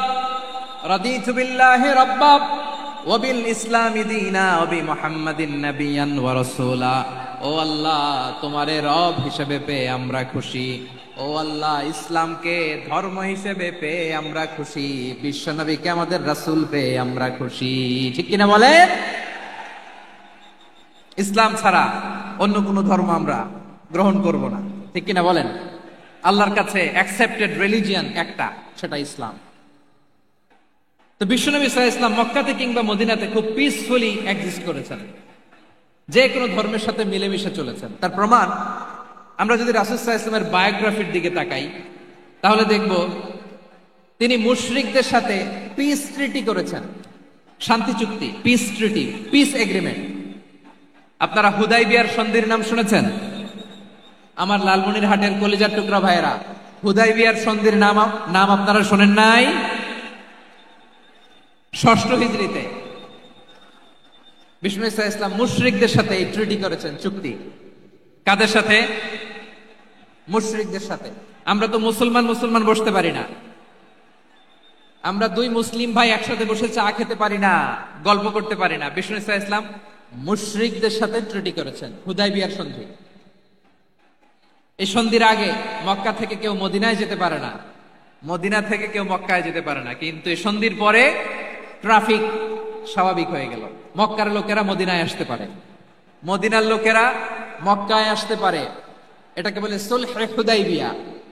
[SPEAKER 2] রাদিতু বিল্লাহি রাব্বা ওয়া বিল ইসলামি দীনা ওয়া বি মুহাম্মাদিন নাবিয়ান ওয়া রাসূলা। ও আল্লাহ, তোমারে রব হিসেবে পেয়ে আমরা খুশি। ও আল্লাহ, ইসলামকে ধর্ম হিসেবে পেয়ে আমরা খুশি। বিশ্বনবীকে আমাদের রাসূল পেয়ে আমরা খুশি। ঠিক কিনা বলেন? ইসলাম ছাড়া অন্য কোনো ধর্ম আমরা গ্রহণ করব না। ঠিক কিনা বলেন? আল্লাহর কাছে অ্যাকসেপ্টেড রিলিজিয়ন একটা, সেটা ইসলাম। তো বিশ্বনবী সাল্লাল্লাহু আলাইহি ওয়াসাল্লাম মক্কাতে কিংবা মদিনাতে খুব পিসফুলি এক্সিস্ট করেছেন, যে কোনো ধর্মের সাথে মিলেমিশে চলেছেন। তার প্রমাণ আমরা যদি রাসূল সাল্লাল্লাহু আলাইহি ওয়াসাল্লামের বায়োগ্রাফির দিকে তাকাই, তাহলে দেখব তিনি মুশরিকদের সাথে পিস ট্রিটি করেছেন, শান্তি চুক্তি, পিস ট্রিটি, পিস এগ্রিমেন্ট। আপনারা হুদাইবিয়ার সন্ধির নাম শুনেছেন? আমার লালমনিরহাটের কলিজার টুকরা ভাইয়েরা, হুদাইবিয়ার সন্ধির নাম আপনারা শোনেন নাই? 6ষ্ঠ হিজরিতে বিষ্ণু ঈসা ইসলাম মুশরিকদের সাথে এই ট্রিটি করেছেন, চুক্তি। কাদের সাথে? মুশরিকদের সাথে। আমরা তো মুসলমান বসতে পারি না। আমরা দুই মুসলিম ভাই একসাথে বসে চা খেতে পারি না, গল্প করতে পারি না। বিষ্ণু ঈসা ইসলাম মুশরিকদের সাথে ট্রিটি করেছেন, হুদাইবিয়ার সন্ধি। এই সন্ধির আগে মক্কা থেকে কেউ মদিনায় যেতে পারে না, মদিনা থেকে কেউ মক্কায় যেতে পারে না। কিন্তু এই সন্ধির পরে ট্রাফিক স্বাভাবিক হয়ে গেল। মক্কার লোকেরা মদিনায় আসতে পারে, মদিনার লোকেরা মক্কায় আসতে পারে। এটাকে বলে সুলহ Hudaybiyyah,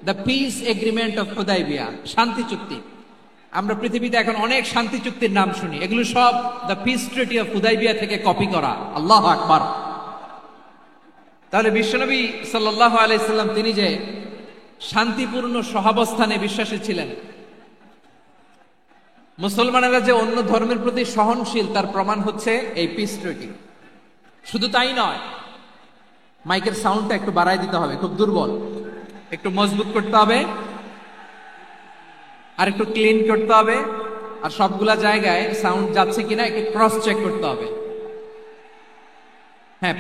[SPEAKER 2] the peace agreement of Hudaybiyyah, শান্তি চুক্তি। আমরা পৃথিবীতে এখন অনেক শান্তি চুক্তির নাম শুনি, এগুলো সব the piece treaty of Hudaibiya থেকে কপি করা। আল্লাহু আকবার। তাহলে বিশ্বনবী সাল্লাল্লাহু আলাইহি সাল্লাম তিনি যে শান্তিপূর্ণ সহাবস্থানে বিশ্বাসী ছিলেন, মুসলমানেরা যে অন্য ধর্মের প্রতি সহনশীল, তার প্রমাণ হচ্ছে এই পিস ট্রিটি। শুধু তাই নয়, মাইকের সাউন্ডটা একটু বাড়ায় দিতে হবে, খুব দুর্বল, একটু মজবুত করতে হবে, আর একটু ক্লিন করতে হবে, আর সবগুলা জায়গায় সাউন্ড যাচ্ছে কিনা একটু ক্রস চেক করতে হবে। হ্যাঁ,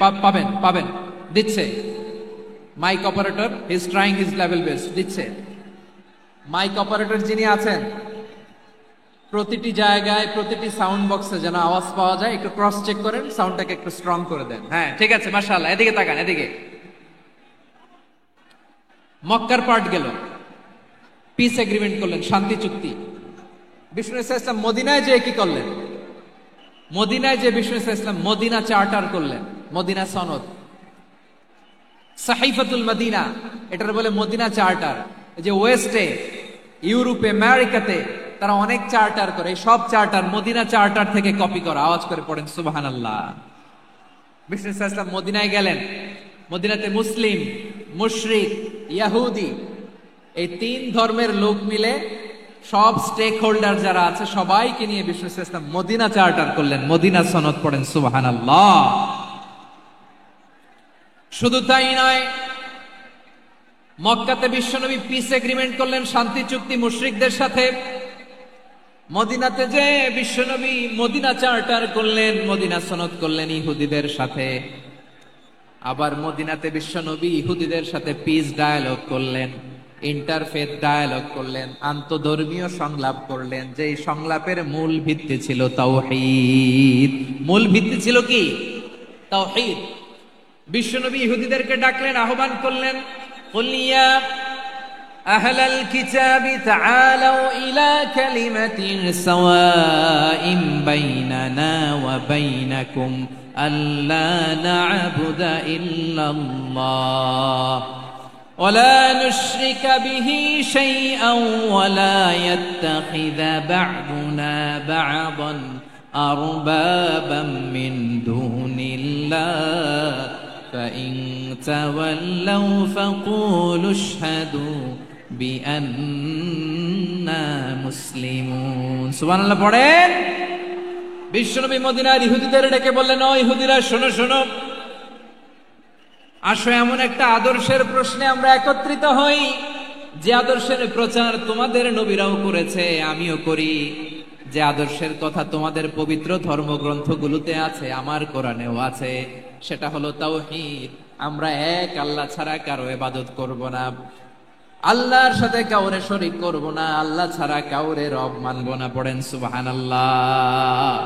[SPEAKER 2] পাবেন দিচ্ছে mike operator, he is trying his level best, দিচ্ছে। মাইক অপারেটর যিনি আছেন, প্রতিটি জায়গায় প্রতিটি সাউন্ড বক্সে যেন আওয়াজ পাওয়া যায়, একটু ক্রস চেক করেন, সাউন্ডটাকে একটু স্ট্রং করে দেন। হ্যাঁ, ঠিক আছে, মাশাআল্লাহ। এদিকে তাকান, এদিকে। মক্কার পার্ট গেল, পিস এগ্রিমেন্ট করলেন, শান্তি চুক্তি। বিষ্ণু ঈসা ইসলাম মদিনায় যে কি করলেন? মদিনায় যে বিষ্ণু ঈসা ইসলাম মদিনা চার্টার করলেন, মদিনা সনদ, সাহিফাতুল মদিনা, এটার বলে মদিনা চার্টার। যে ওয়েস্টে, ইউরোপে, আমেরিকাতে তারা অনেক চার্টার করে, সব চার্টার মদিনা চার্টার থেকে কপি করা। আওয়াজ করে পড়েন সুবহানাল্লাহ। বিষ্ণু ঈসা ইসলাম মদিনায় গেলেন, মদিনাতে মুসলিম, মুশরিক, ইহুদি, এই তিন ধর্মের লোক মিলে, সব স্টেক হোল্ডার যারা আছে সবাইকে নিয়ে বিষ্ণু ঈসা ইসলাম মদিনা চার্টার করলেন, মদিনা সনদ। পড়েন সুবহানাল্লাহ। শুধু তাই নয়, মক্কাতে বিশ্বনবী পিস এগ্রিমেন্ট করলেন, শান্তি চুক্তি মুশরিকদের সাথে। মদিনাতে যে বিশ্বনবী মদিনা চার্টার করলেন, মদিনা সনদ করলেন ইহুদিদের সাথে। আবার মদিনাতে বিশ্বনবী ইহুদিদের সাথে পিস ডায়ালগ করলেন, ইন্টারফেথ ডায়ালগ করলেন, আন্তধর্মীয় সংলাপ করলেন। যেই সংলাপের মূল ভিত্তি ছিল তাওহীদ। মূল ভিত্তি ছিল কি? তাওহীদ। বিশ্বনবী ইহুদিদেরকে ডাকলেন, আহ্বান করলেন, কুল ইয়া আহলাল কিতাবি তাআলাউ ইলা কালিমাতিন সাওয়াইন বাইনানা ওয়া বাইনাকুম আল্লা না'বুদা ইল্লাল্লাহ ওয়া লা নুশরিকা বিহি শাইআন ওয়া লা ইয়াত্তাখিযা বা'দুনা বা'দান আরবাবাম মিন দুনিল্লাহ فإن تولوا فقولوا اشهدوا بأننا مسلمون সুবহানাল্লাহ পড়েন। বিশ্বনবী মদিনার ইহুদিদের ডেকে বললেন, ও ইহুদিরা শোনো শোনো, আসো এমন একটা আদর্শের প্রশ্নে আমরা একত্রিত হই যে আদর্শের প্রচার তোমাদের নবীরাও করেছে, আমিও করি, যে আদর্শের কথা তোমাদের পবিত্র ধর্মগ্রন্থগুলোতে আছে, আমার কোরআনেও আছে, সেটা হলো তাওহীদ। আমরা এক আল্লাহ ছাড়া কারো ইবাদত করব না, আল্লাহর সাথে কাউরে শরীক করব না, আল্লাহ ছাড়া কাউরে রব মানব না। পড়েন সুবহানাল্লাহ।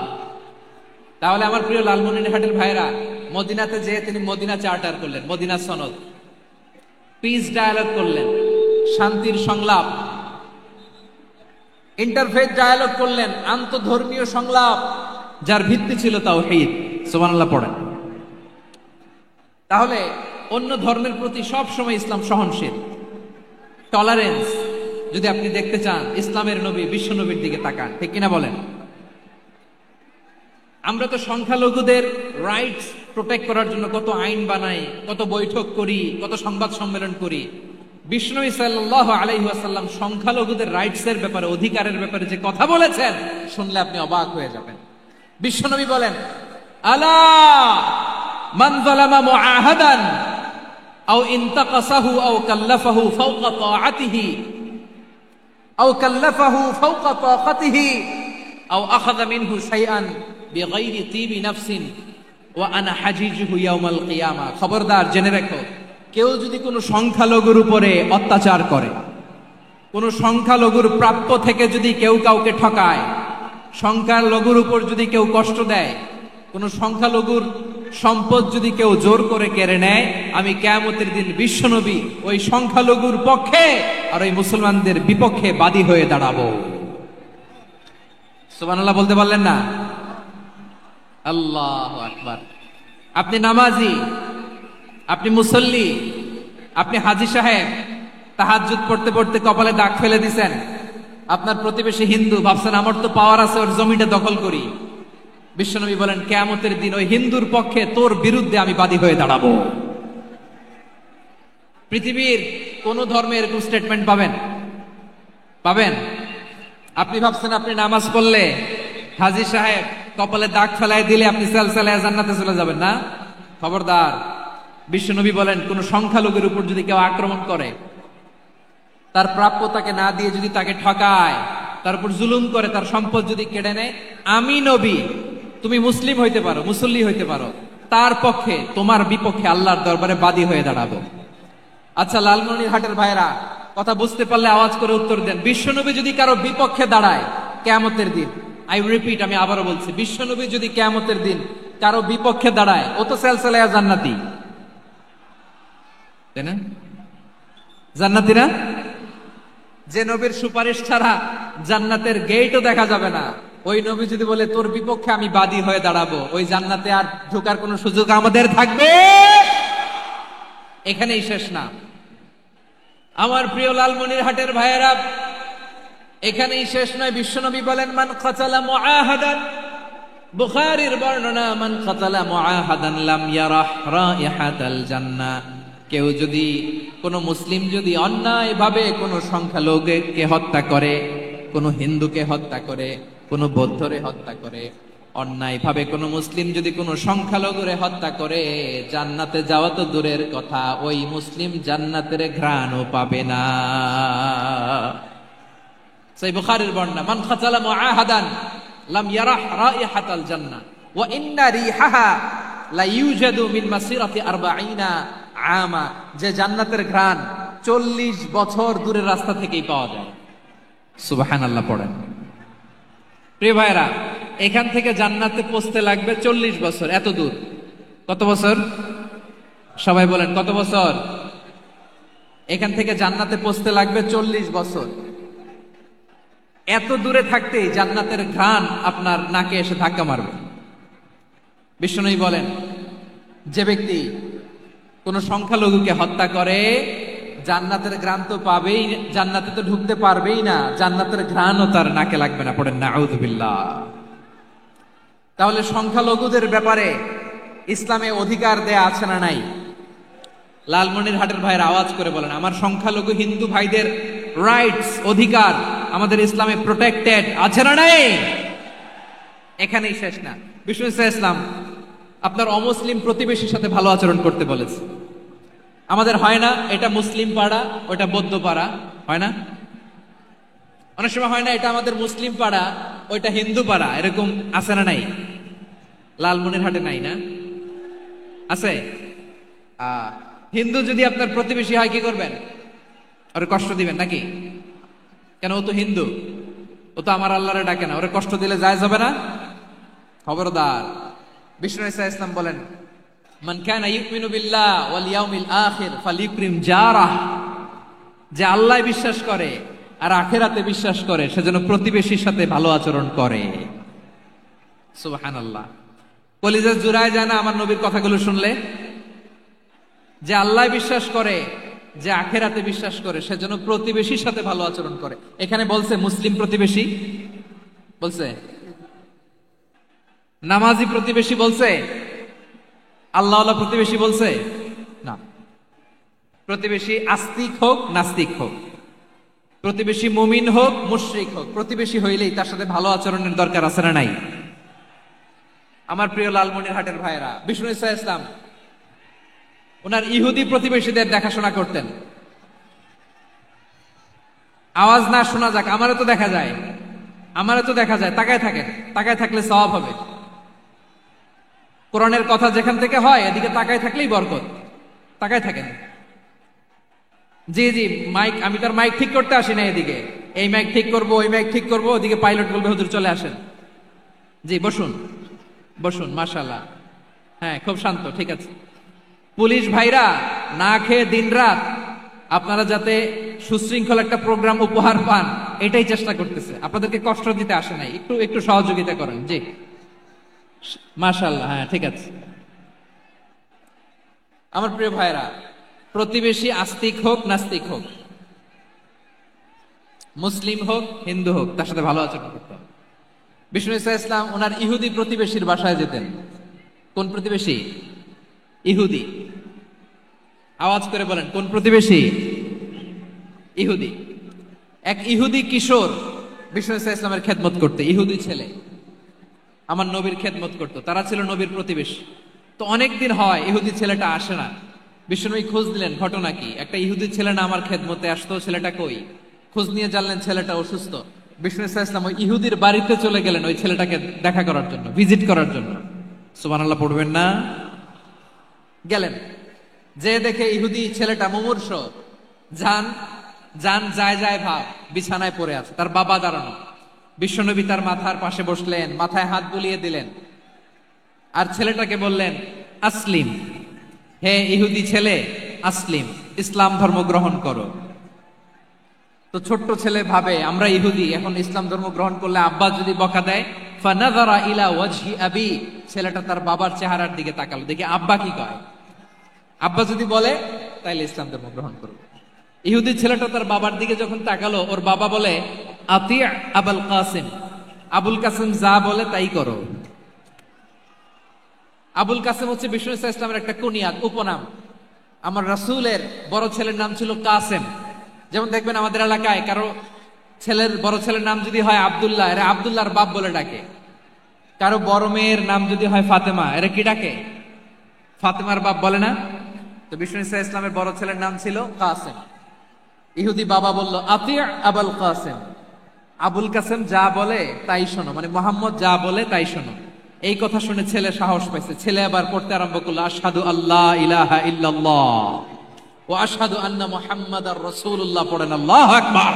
[SPEAKER 2] তাহলে আমার প্রিয় লালমনিরহাটের ভাইরা, মদিনাতে যেয়ে তিনি মদিনা চার্টার করলেন, মদিনা সনদ, পিস ডায়ালগ করলেন, শান্তির সংলাপ, ইন্টারফেথ ডায়ালগ করলেন, আন্তধর্মীয় সংলাপ, যার ভিত্তি ছিল তাওহীদ। সুবহানাল্লাহ পড়েন। তাহলে অন্য ধর্মের প্রতি সব সময় ইসলাম সহনশীল, টলারেন্স। যদি আপনি দেখতে চান ইসলামের নবী বিশ্ব নবীর দিকে তাকান, ঠিক কিনা বলেন? আমরা তো সংখ্যালঘুদের রাইটস প্রোটেক্ট করার জন্য কত আইন বানাই, কত বৈঠক করি, কত সংবাদ সম্মেলন করি। বিষ্ণু সাল্লাল্লাহু আলাইহি ওয়াসাল্লাম সংখ্যালঘুদের রাইটস এর ব্যাপারে, অধিকারের ব্যাপারে যে কথা বলেছেন, শুনলে আপনি অবাক হয়ে যাবেন। বিশ্বনবী বলেন, আলা মান যালামা মুআহাদান আও ইনতাকাসাহু আও কাল্লাফাহু ফাওকা তাআতিহি আও কাল্লাফাহু ফাওকা তাকাতিহি আও আখাযা মিনহু শাইআন বিগাইরি তিবি নাফসিন ওয়া আনা হাজিজুহু ইয়াউমাল কিয়ামা। খবরদার, জেনে রাখো, কেউ যদি কোনো সংখ্যালঘুর উপরে অত্যাচার করে, কোন সংখ্যালঘুর প্রাপ্য থেকে যদি কেউ কাউকে ঠকায়, সংখ্যালঘুর উপর যদি কেউ কষ্ট দেয়, কোন সংখ্যালঘুর সম্পদ যদি কেউ জোর করে কেড়ে নেয়, আমি কিয়ামতের দিন বিশ্বনবী ওই সংখ্যালঘুর পক্ষে আর ওই মুসলমানদের বিপক্ষে বাদী হয়ে দাঁড়াবো। সুবহানাল্লাহ বলতে পারলেন না? আল্লাহু আকবার। আপনি নামাজি, আপনি মুসল্লি, আপনি হাজী সাহেব, তাহাজ্জুদ পড়তে পড়তে কপালে দাগ ফেলে দিছেন, আপনার প্রতিবেশী হিন্দু, ভাবছেন আমার তো পাওয়ার আছে, ওর জমিটা দখল করি। বিশ্বনবী বলেন, কিয়ামতের দিন ওই হিন্দুর পক্ষে তোর বিরুদ্ধে আমি বাদী হয়ে দাঁড়াবো। পৃথিবীর কোন ধর্মে এরকম স্টেটমেন্ট পাবেন? পাবেন? আপনি ভাবছেন আপনি নামাজ পড়লে হাজী সাহেব কপালে দাগ ফেলায় দিলে আপনি সালসালায় জান্নাতে চলে যাবেন না? খবরদার। বিশ্বনবী বলেন, কোন সংখ্যালঘুর উপর যদি কেউ আক্রমণ করে, তার প্রাপ্য তাকে না দিয়ে যদি তাকে ঠকায়, তার উপর জুলুম করে, তার সম্পদ যদি কেড়ে নেয়, আমি নবী, তুমি মুসলিম হইতে পারো, মুসল্লি হইতে পারো, তার পক্ষে, তোমার বিপক্ষে আল্লাহর দরবারে বাদী হয়ে দাঁড়াবো। আচ্ছা লালমনিরহাটের ভাইরা, কথা বুঝতে পারলে আওয়াজ করে উত্তর দেন। বিশ্বনবী যদি কারো বিপক্ষে দাঁড়ায় কিয়ামতের দিন, আই রিপিট, আমি আবারও বলছি, বিশ্বনবী যদি কিয়ামতের দিন কারো বিপক্ষে দাঁড়ায়, ও তো সেলসালায়া জান্নাতি, তাই না? জান্নাতি না? যে নবীর সুপারিশ ছাড়া জান্নাতের গেটও দেখা যাবে না, ওই নবী যদি বলে তোর বিপক্ষে আমি বাদী হয়ে দাঁড়াবো, ওই জান্নাতে আর ঢোকার কোন সুযোগ আমাদের থাকবে? এখানেই শেষ না আমার প্রিয় লালমনিরহাটের ভাইয়েরা, এখানেই শেষ নয়। বিশ্বনবী বলেন, মান কাতালা মুআহাদান, বুখারীর বর্ণনা, মান কাতালা মুআহাদান লাম ইয়ারাহ রাইহাতাল জান্নাহ। কেউ যদি, কোন মুসলিম যদি অন্যায় ভাবে কোন সংখ্যালঘুকে হত্যা করে, কোন হিন্দুকে হত্যা করে, কোন বৌদ্ধরে হত্যা করে, অন্যায় ভাবে কোন মুসলিম যদি কোন সংখ্যালঘুরে হত্যা করে, জান্নাতে যাওয়া তো দূরের কথা, ওই মুসলিম জান্নাতের ঘ্রাণও পাবে না। সেই বুখারীর বর্ণনা, মান খাতালা মুআহাদান লাম ইয়ারাহ রাইহাতাল জান্নাহ ওয়া ইন্না রিহাহা লা ইউজাদু মিন মাসিরাতি 40 আমা। যে জান্নাতের ঘ্রাণ 40 বছর দূরের রাস্তা থেকেই পাওয়া যায়। সুবহানাল্লাহ পড়েন। প্রিয় ভাইরা, এখান থেকে জান্নাতে পৌঁছতে লাগবে 40 বছর। এত দূর, কত বছর? সবাই বলেন কত বছর? এখান থেকে জান্নাতে পৌঁছতে লাগবে 40 বছর। এত দূরে থাকতেই জান্নাতের ঘ্রাণ আপনার নাকে এসে ধাক্কা মারবে। বিষ্ণুই বলেন, যে ব্যক্তি কোন সংখ্যালঘুকে হত্যা করে জান্নাতের ঘ্রাণ তো পাবেই, জান্নাতে তো ঢুকতে পারবেই না, জান্নাতের ঘ্রাণও তার নাকে লাগবে না। পড়েন নাউযুবিল্লাহ। তাহলে সংখ্যালঘুদের ব্যাপারে ইসলামে অধিকার দেয়া আছে না নাই? লালমনিরহাটের ভাইয়ের আওয়াজ করে বলেন, আমার সংখ্যালঘু হিন্দু ভাইদের রাইটস, অধিকার আমাদের ইসলামে প্রোটেক্টেড আছে না নাই? এখানেই শেষ না। বিষ্ণু ইসলাম আপনার অমুসলিম প্রতিবেশীর সাথে ভালো আচরণ করতে বলেছে। আমাদের হয় না এটা মুসলিম পাড়া, ওটা বৌদ্ধ পাড়া, হয় না? অনেক সময় হয় না এটা আমাদের মুসলিম পাড়া, ওইটা হিন্দু পাড়া, এরকম আছে না নাই? লালমনিরহাটে নাই না? আছে? হিন্দু যদি আপনার প্রতিবেশী হয় কি করবেন? ওরে কষ্ট দিবেন নাকি? কেন? ও তো হিন্দু, ও তো আমার আল্লাহরে ডাকে না, ওরে কষ্ট দিলে জায়েজ হবে না? খবরদার। বিষ্ণু ইসলাম বলেন, মান কানা ইউমিনু বিল্লাহ ওয়াল ইয়াউমিল আখির ফালিউকরিম জারাহ, যে আল্লাহ বিশ্বাস করে আর আখিরাতে বিশ্বাস করে সে যেন প্রতিবেশীর সাথে ভালো আচরণ করে। সুবহানাল্লাহ। কলিজা জুড়ায় যায় না আমার নবীর কথাগুলো শুনলে? যে আল্লাহ বিশ্বাস করে, যে আখিরাতে বিশ্বাস করে সে যেন প্রতিবেশীর সাথে ভালো আচরণ করে। এখানে বলছে মুসলিম প্রতিবেশী বলছে, নামাজি প্রতিবেশী বলছে, আল্লাহওয়ালা প্রতিবেশী বলছে না। প্রতিবেশী আস্তিক হোক নাস্তিক হোক, প্রতিবেশী মুমিন হোক মুশরিক হোক, প্রতিবেশী হইলেই তার সাথে ভালো আচরণের দরকার আছে না নাই? আমার প্রিয় লালমনিরহাটের ভাইয়েরা, বিষ্ণু ইসলাম ওনার ইহুদি প্রতিবেশীদের দেখাশোনা করতেন। আওয়াজ না শোনা যাক, আমারও তো দেখা যায়, আমারও তো দেখা যায়। তাকায় থাকেন, তাকায় থাকলে সওয়াব হবে। কোরআনের কথা যেখান থেকে হয় এদিকে তাকায় থাকলেই বরকত। তাকায় থাকেন। জি জি, মাইক, আমি তার মাইক ঠিক করতে আসি না এদিকে, এই মাইক ঠিক করব, ওই মাইক ঠিক করব, ওদিকে পাইলট বলবে হুজুর চলে আসেন। জি বসুন, বসুন, মাশাআল্লাহ। হ্যাঁ, খুব শান্ত, ঠিক আছে। পুলিশ ভাইরা না খেয়ে দিনরাত আপনারা যাতে সুশৃঙ্খল একটা প্রোগ্রাম উপহার পান এটাই চেষ্টা করতেছে, আপনাদেরকে কষ্ট দিতে আসে নাই। একটু একটু সহযোগিতা করেন। জি মাশাআল্লাহ। হ্যাঁ ঠিক আছে। আমার প্রিয় ভাইরা, প্রতিবেশী আস্তিক হোক নাস্তিক হোক, মুসলিম হোক হিন্দু হোক, তার সাথে ভালো আচরণ করতে হবে। বিষ্ণু ইসলাম ওনার ইহুদি প্রতিবেশীর বাসায় যেতেন। কোন প্রতিবেশী? ইহুদি। আওয়াজ করে বলেন, কোন প্রতিবেশী? ইহুদি। এক ইহুদি কিশোর বিষ্ণু ইসলামের খেদমত করতে, ইহুদি ছেলে আমার নবীর খেদমত করতো, তারা ছিল নবীর প্রতিবেশী। তো অনেকদিন হয় ইহুদি ছেলেটা আসে না। বিষ্ণুনবী খোঁজ দিলেন, ঘটনা কি? একটা ইহুদি ছেলে না আমার খেদমতে আসতো, ছেলেটা কই? খোঁজ নিয়ে জানলেন ছেলেটা অসুস্থ। বিষ্ণু ইসলাম ওই ইহুদির বাড়িতে চলে গেলেন ওই ছেলেটাকে দেখা করার জন্য, ভিজিট করার জন্য। সুবহানাল্লাহ পড়বেন না? গেলেন, যে দেখে ইহুদি ছেলেটা মুমূর্ষ, জান জান যায় যায় ভাব, বিছানায় পড়ে আছে, তার বাবা দাঁড়ানো। বিশ্বনবী তার মাথার পাশে বসলেন, মাথায় হাত বুলিয়ে দিলেন, আর ছেলেটাকে বললেন আসলিম, হে ইহুদি ছেলে আসলিম, ইসলাম ধর্ম গ্রহণ করো। তো ছোট্ট ছেলে ভাবে আমরা ইহুদি, এখন ইসলাম ধর্ম গ্রহণ করলে আব্বা যদি বকা দেয়। ফানাযারা ইলা ওয়াজহি আবি, ছেলেটা তার বাবার চেহারার দিকে তাকালো, দেখি আব্বা কি কয়। আব্বা যদি বলে তাইলে ইসলাম ধর্ম গ্রহণ করবে। ইহুদি ছেলেটা তার বাবার দিকে যখন তাকালো, ওর বাবা বলে আতি আবুল কাসিম, আবুল কাসিম যা বলে তাই করো। আবুল কাসিম হচ্ছে বিষ্ণু ইসলামের একটা কুনিয়াত, উপনাম। আমার রাসূলের বড় ছেলের নাম ছিল কাসেম। যেমন দেখবেন আমাদের এলাকায় কারো ছেলের বড় ছেলের নাম যদি হয় আব্দুল্লাহ, এরা আব্দুল্লাহর বাপ বলে ডাকে। কারো বড় মেয়ের নাম যদি হয় ফাতেমা, এরা কি ডাকে? ফাতেমার বাপ বলে না? তো বিষ্ণু ইসলামের বড় ছেলের নাম ছিল কাসেম। ইহুদি বাবা বলল আতি আবুল কাসেম, আবুল কাসেম যা বলে তাই শোনো, মানে মোহাম্মদ যা বলে তাই শোনো। এই কথা শুনে ছেলে সাহস পাইছে, ছেলে আবার পড়তে আরম্ভ করলো আশহাদু আল্লাহ ইলাহা ইল্লাল্লাহ ওয়া আশহাদু আন্না মুহাম্মাদার রাসূলুল্লাহ। পড়েন আল্লাহু আকবার।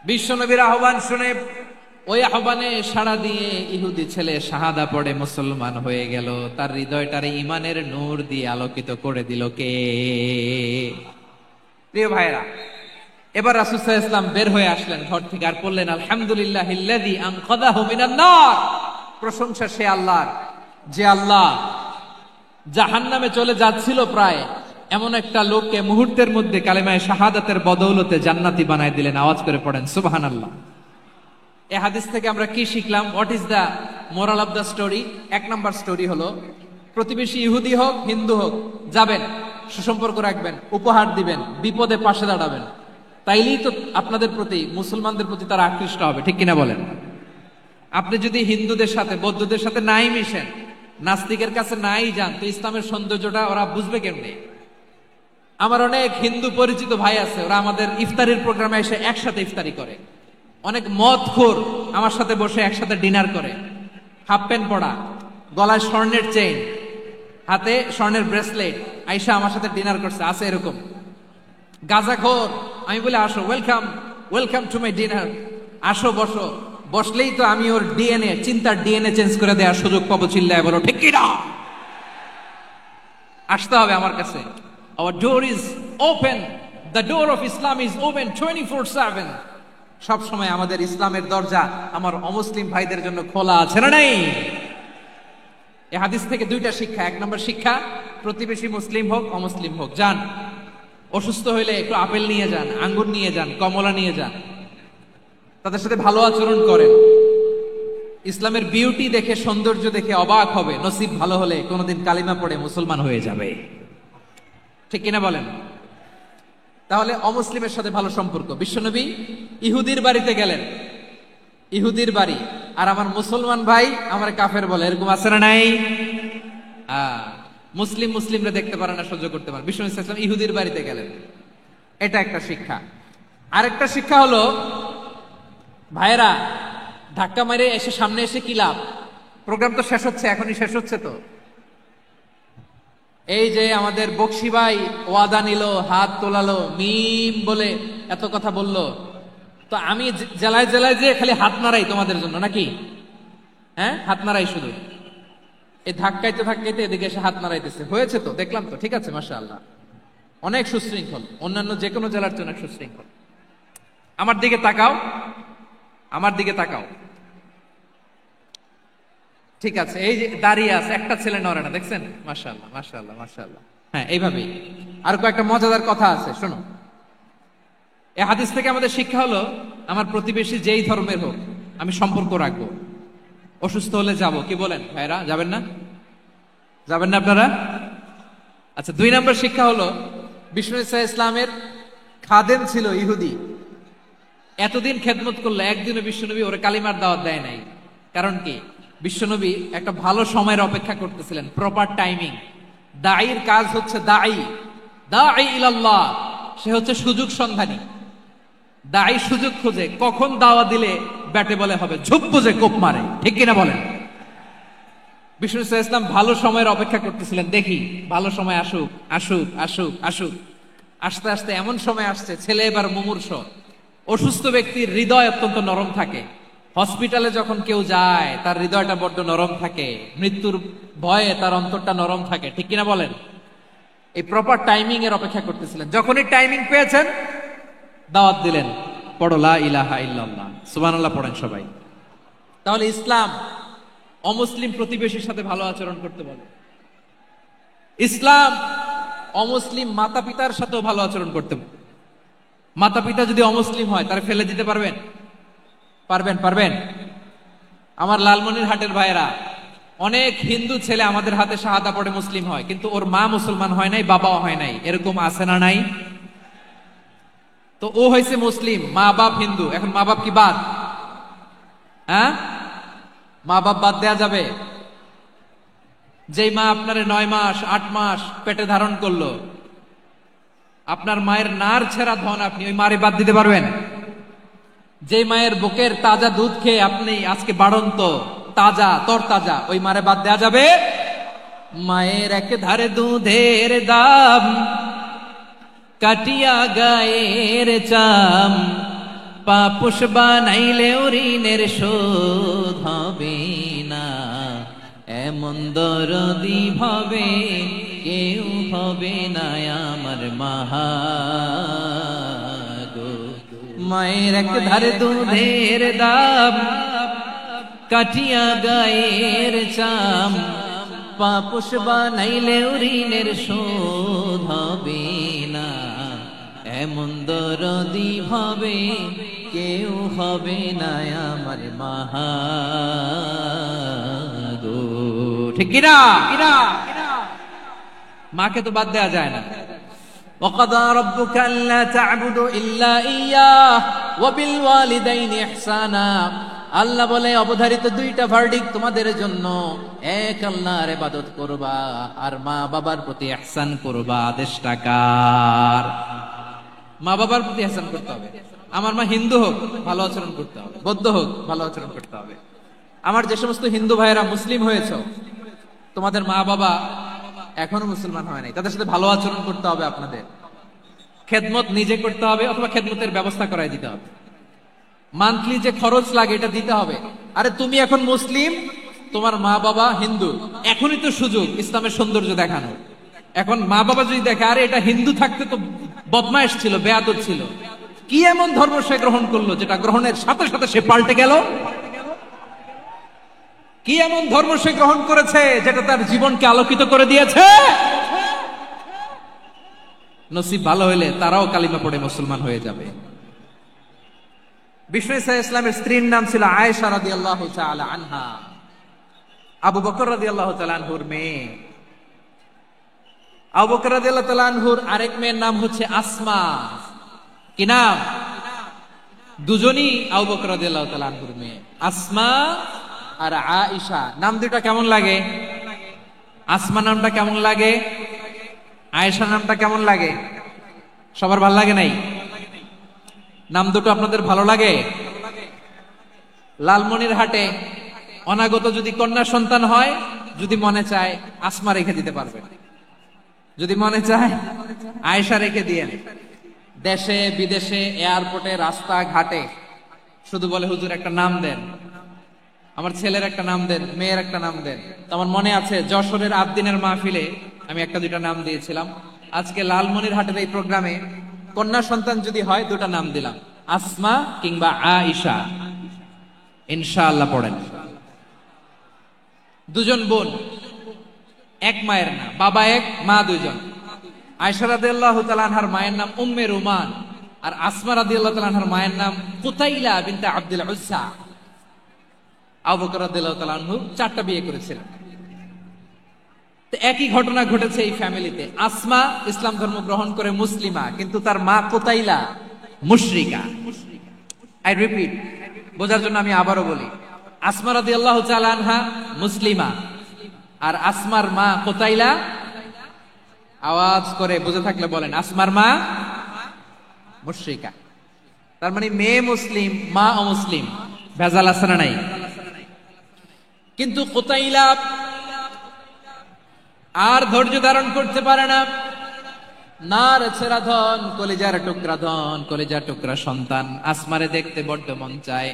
[SPEAKER 2] বিশ্বনবীর আহ্বান শুনে ওই আহ্বানে সাড়া দিয়ে ইহুদি ছেলে শাহাদা পড়ে মুসলমান হয়ে গেল। তার হৃদয়টারে ইমানের নূর দিয়ে আলোকিত করে দিল কে? প্রিয় ভাইরা, এবার রাসূল সাল্লাল্লাহু আলাইহি ওয়াসাল্লাম বের হয়ে আসলেন ঘর থেকে আর বললেন, আলহামদুলিল্লাহিল্লাযী আনকাযাহু মিনান নার। প্রশংসা সে আল্লাহর, যে আল্লাহ জাহান্নামে চলে যাচ্ছিল প্রায় এমন একটা লোককে মুহূর্তের মধ্যে কালেমায়ে শাহাদাতের বদৌলতে জান্নাতি বানায় দিলেন। আওয়াজ করে পড়েন সুবহানাল্লাহ। এই হাদিস থেকে আমরা কি শিখলাম? What is the moral of the story? এক নাম্বার স্টোরি হলো, প্রতিবেশী ইহুদি হোক হিন্দু হোক, যাবেন, সুসম্পর্ক রাখবেন, উপহার দিবেন, বিপদে পাশে দাঁড়াবেন, তাইলেই তো আপনাদের প্রতি, মুসলমানদের প্রতি তারা আকৃষ্ট হবে, ঠিক কিনা বলেন? আপনি যদি হিন্দুদের সাথে বৌদ্ধদের সাথে নাই মিশেন, নাস্তিকের কাছে নাই যান, তো ইসলামের সৌন্দর্যটা ওরা বুঝবে কেমনে? আমার অনেক হিন্দু পরিচিত ভাই আছে, ওরা আমাদের ইফতারির প্রোগ্রামে এসে একসাথে ইফতারি করে। অনেক মদখোর আমার সাথে বসে একসাথে ডিনার করে, হাফ প্যান্ট পরা, গলায় স্বর্ণের চেইন, হাতে স্বর্ণের ব্রেসলেট, আইসা আমার সাথে ডিনার করছে, আছে এরকম। গাঁজাখোর, আমি বলে আসো, welcome welcome to my dinner, আসো বসো। বসলেই তো আমি ওর ডিএনএ, চিন্তার ডিএনএ চেঞ্জ করে দেওয়ার সুযোগ পাবো। চিল্লায় বলো ঠিক কি না? আসতে হবে আমার কাছে। Our door is open. The door of Islam is open 24/7. সব সময় আমাদের ইসলামের দরজা আমার অমুসলিম ভাইদের জন্য খোলা আছে না নাই? এই হাদিস থেকে দুইটা শিক্ষা। এক নম্বর শিক্ষা, প্রতিবেশী মুসলিম হোক অমুসলিম হোক, যান, অসুস্থ হইলে একটু আপেল নিয়ে যান, আঙ্গুর নিয়ে যান, কমলা নিয়ে যান, তাদের সাথে ভালো আচরণ করেন। ইসলামের বিউটি দেখে, সৌন্দর্য দেখে অবাক হবে, নসিব ভালো হলে কোনোদিন কালিমা পড়ে মুসলমান হয়ে যাবে, ঠিক কিনা বলেন? তাহলে অমুসলিমের সাথে ভালো সম্পর্ক। বিশ্বনবী ইহুদির বাড়িতে গেলেন, ইহুদির বাড়ি, আর আমার মুসলমান ভাই আমার কাফের বলে, এরকম আছে না নাই? মুসলিম মুসলিমরা দেখতে পারে না, সহ্য করতে পারে। বিশ্বনবী সাল্লাল্লাহু আলাইহি ওয়াসাল্লাম ইহুদির বাড়িতে গেলেন, এটা একটা শিক্ষা। আরেকটা শিক্ষা হলো, ভাইরা ধাক্কা মারে এসে সামনে এসে কি লাভ? প্রোগ্রাম তো শেষ হচ্ছে, এখনই শেষ হচ্ছে। তো এই যে আমাদের বকশি ভাই ওয়াদা নিল, হাত তোলালো, মিম বলে এত কথা বললো, তো আমি জেলায় জেলায় যে খালি হাত নাড়াই তোমাদের জন্য নাকি? হ্যাঁ, হাত নাড়াই শুধু। এই ধাক্কাইতে ধাক্কাইতে এদিকে এসে হাত নাড়াইতেছে, হয়েছে তো, দেখলাম তো, ঠিক আছে, মাশাআল্লাহ, অনেক সুশৃঙ্খল, অন্যান্য যে কোনো জেলার জন্য সুশৃঙ্খল। আমার দিকে তাকাও, আমার দিকে তাকাও, ঠিক আছে। এই যে দাঁড়িয়ে আছে, একটা ছেলে নড়ে না, দেখছেন? মাশাআল্লাহ মাশাআল্লাহ মাশাআল্লাহ। হ্যাঁ, এইভাবেই। আর কয়েকটা মজাদার কথা আছে, শোনো। এই হাদিস থেকে আমাদের শিক্ষা হলো, আমার প্রতিবেশী যেই ধর্মের হোক আমি সম্পর্ক রাখবো। অসুস্থ হলে যাব, কি বলেন ভাইরা? যাবেন না? যাবেন না আপনারা? আচ্ছা, 2 নম্বর শিক্ষা হলো, বিষ্ণু ঈসা ইসলামের খাদেম ছিল ইহুদি, এতদিন খেদমত করলো, একদিনও বিশ্বনবী ওরে কালিমার দাওয়াত দেয় নাই। কারণ কি? বিশ্বনবী একটা ভালো সময়ের অপেক্ষা করতেছিলেন, প্রপার টাইমিং। দাঈর কাজ হচ্ছে দাঈ ইলাল্লাহ, সে হচ্ছে সুযোগ সন্ধানী। দাঈ সুযোগ খোঁজে, কখন দাওয়া দিলে ব্যাটে বলে হবে, ঝুপ বুঝে কোপ মারে, ঠিক কিনা বলেন? বিষ্ণু ইসলাম ভালো সময়ের অপেক্ষা করতেছিলেন, দেখি ভালো সময় আসুক আসুক আসুক আসুক। আস্তে আস্তে এমন সময় আসছে, ছেলে এবার মুমূর্ষ। অসুস্থ ব্যক্তির হৃদয় অত্যন্ত নরম থাকে। হসপিটালে যখন কেউ যায় তার হৃদয়টা বড্ড নরম থাকে, মৃত্যুর ভয়ে তার অন্তরটা নরম থাকে, ঠিক কিনা বলেন? এই প্রপার টাইমিং এর অপেক্ষা করতেছিলেন। যখনই টাইমিং পেয়েছেন, দাওয়াত দিলেন, পড়ো লা ইলাহা ইল্লাল্লাহ, সুবহানাল্লাহ পড়েন সবাই। তাহলে ইসলাম অমুসলিম প্রতিবেশীর সাথে ভালো আচরণ করতে বলে। ইসলাম অমুসলিম মাতা পিতার সাথেও ভালো আচরণ করতে বলে। মাতা পিতা যদি অমুসলিম হয়, তারা ফেলে দিতে পারবেন? পারবেন? পারবেন? আমার লালমনিরহাটের ভাইয়েরা, অনেক হিন্দু ছেলে আমাদের হাতে শাহাদা পড়ে মুসলিম হয়, কিন্তু ওর মা মুসলমান হয় নাই, বাবাও হয় নাই, এরকম আছে না নাই? তো ও হয়েছে মুসলিম, মা বাপ হিন্দু, এখন মা বাপ কি বাদ? হ্যাঁ, মা বাপ বাদ দেয়া যাবে? যেই মা আপনারে 9 মাস 8 মাস পেটে ধারণ করলো, আপনার মায়ের নার ছেঁড়া ধন, আপনি ওই মারে বাদ দিতে পারবেন? যে মায়ের বুকের তাজা দুধ খেয়ে আপনি আজকে বাড়ন্ত তাজা তরতাজা, ওই মারে বাদ দেয়া যাবে? মায়ের এক ধারে দুধের দাম, কাটিয়া গায়ের চাম, পাপুষ বানাইলেও ঋণের শোধ হবে না, এমন দরদি ভাবে কেউ হবে না আমার মাহা গো। মায়ের এক ধারে দুধের দাম, কাটিয়া গায়ের চাম, পাপুষ বানাইলেও ঋণের শোধ হবে না, এমন দরদি ভাবে কেউ হবে না আমার মাহা গো। ঠিক কিনা? মাকে তো বাদ দেওয়া যায় না। وَقَضَى رَبُّكَ أَلَّا تَعْبُدُوا إِلَّا إِيَّاهُ وَبِالْوَالِدَيْنِ إِحْسَانًا। আল্লাহ বলে অবধারিত দুইটা ভার্ডিক্ট তোমাদের জন্য, এক আল্লাহর ইবাদত করবা আর মা বাবার প্রতি ইহসান করবা। আদেশটা কার? মা বাবার প্রতি ইহসান করতে হবে। আমার মা হিন্দু হোক ভালো আচরণ করতে হবে, বৌদ্ধ হোক ভালো আচরণ করতে হবে। আমার যে সমস্ত হিন্দু ভাইয়েরা মুসলিম হয়েছে, তোমাদের মা বাবা এখনো মুসলমান হয় নাই, তাদের সাথে ভালো আচরণ করতে হবে। আপনাদের খেদমত নিজে করতে হবে অথবা খেদমতের ব্যবস্থা করাই দিতে হবে। মান্থলি যে খরচ লাগে এটা দিতে হবে। আরে তুমি এখন মুসলিম, তোমার মা বাবা হিন্দু, এখনই তো সুযোগ ইসলামের সৌন্দর্য দেখানো। এখন মা বাবা যদি দেখে আরে এটা হিন্দু থাকতে তো বদমাইশ ছিল, বেয়াদব ছিল, কি এমন ধর্ম সে গ্রহণ করলো যেটা গ্রহণের সাথে সাথে সে পাল্টে গেল? কি এমন ধর্ম সে গ্রহণ করেছে যেটা তার জীবনকে আলোকিত করে দিয়েছে? নসিব ভালো হইলে তারাও কালিমা পড়ে মুসলমান হয়ে যাবে। বিষ্ণু ইসলামের স্ত্রীর নাম ছিল আয়েশা রাদিয়াল্লাহু তাআলা আনহা, আবু বকর রাদিয়াল্লাহু তাআলা আনহুর মেয়ে। আবু বকর রাদিয়াল্লাহু তাআলা আনহুর আরেক মেয়ের নাম হচ্ছে আসমা। কি নাম? দুজনই আবু বকর রাদিয়াল্লাহু তাআলা আনহুর মেয়ে, আসমা আর আয়েশা। নাম দুটো কেমন লাগে? আসমা নামটা কেমন লাগে? আয়েশা নামটা কেমন লাগে? সবার ভালো লাগে নাই? নাম দুটো আপনাদের ভালো লাগে? লালমনিরহাটে অনাগত যদি কন্যা সন্তান হয়, যদি মনে চায় আসমা রেখে দিতে পারবেন, যদি মনে চায় আয়েশা রেখে দিয়েন। দেশে বিদেশে এয়ারপোর্টে রাস্তা ঘাটে শুধু বলে হুজুর একটা নাম দেন, আমার ছেলের একটা নাম দেন, মেয়ের একটা নাম দেন। তো আমার মনে আছে যশোরের আদ্দিনের মাহফিলে আমি একটা দুইটা নাম দিয়েছিলাম। আজকে লালমনিরহাটের এই প্রোগ্রামে কন্যা সন্তান যদি হয় দুটা নাম দিলাম, আসমা কিংবা আয়েশা। ইনশাআল্লাহ পড়েন। দুজন বোন, এক মায়ের না, বাবা এক মা দুইজন। আয়েশা রাদিয়াল্লাহু তাআলা আনহার মায়ের নাম উম্মে রুমান, আর আসমা রাদিয়াল্লাহু তাআলা আনহার মায়ের নাম কুতাইলা বিনতে আব্দুল উজ্জা। আবু বকর রাদিয়াল্লাহু তাআলা আনহু 4টা বিয়ে করেছিলেন। তো একই ঘটনা ঘটেছে এই ফ্যামিলিতে। আসমা ইসলাম ধর্ম গ্রহণ করে মুসলিমা, কিন্তু তার মা কুতাইলা মুশরিকা। আই রিপিট, বোঝার জন্য আমি আবারও বলি, আসমা রাদিয়াল্লাহু তাআলা আনহা মুসলিমা, আর আসমার মা কুতাইলা, আওয়াজ করে বুঝে থাকলে বলেন, আসমার মা মুশরিকা। তার মানে মেয়ে মুসলিম, মা অমুসলিম। ভেজাল আছে না নাই? কিন্তু কুতাইলা আর ধৈর্য ধারণ করতে পারে না। নার ছেড়া ধন, কলিজার টুকরা ধন, কলিজার টুকরা সন্তান আসমারে দেখতে বড্ড মন চায়।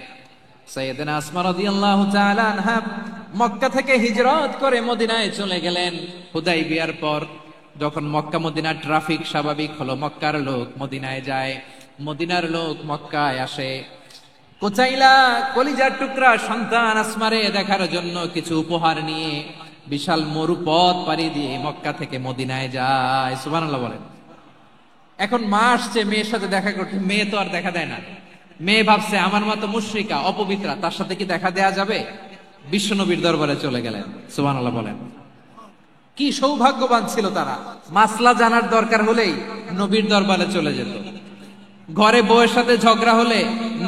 [SPEAKER 2] সাইয়েদনা আসমা রাদিয়াল্লাহু তাআলা আনহা মক্কা থেকে হিজরত করে মদিনায় চলে গেলেন। হুদাইবিয়ার পর যখন মক্কা মদিনার ট্রাফিক স্বাভাবিক হলো, মক্কার লোক মদিনায় যায়, মদিনার লোক মক্কায় আসে। কুতাইলা কলিজার টুকরা সন্তান আসমারে দেখার জন্য কিছু উপহার নিয়ে বিশাল মরুপথ পাড়ি দিয়ে মক্কা থেকে মদিনায় যায়। সুবহানাল্লাহ বলেন। এখন মা আসছে মেয়ের সাথে দেখা করতে, মেয়ে তো আর দেখা দেয় না। মেয়ে ভাবছে আমার মা তো মুশরিকা, অপবিত্রা, তার সাথে কি দেখা দেয়া যাবে? বিশ্বনবীর দরবারে চলে গেলেন। সুবহানাল্লাহ বলেন। কি সৌভাগ্যবান ছিল তারা, মাসলা জানার দরকার হলেই নবীর দরবারে চলে যেত। ঘরে বউয়ের সাথে ঝগড়া হলে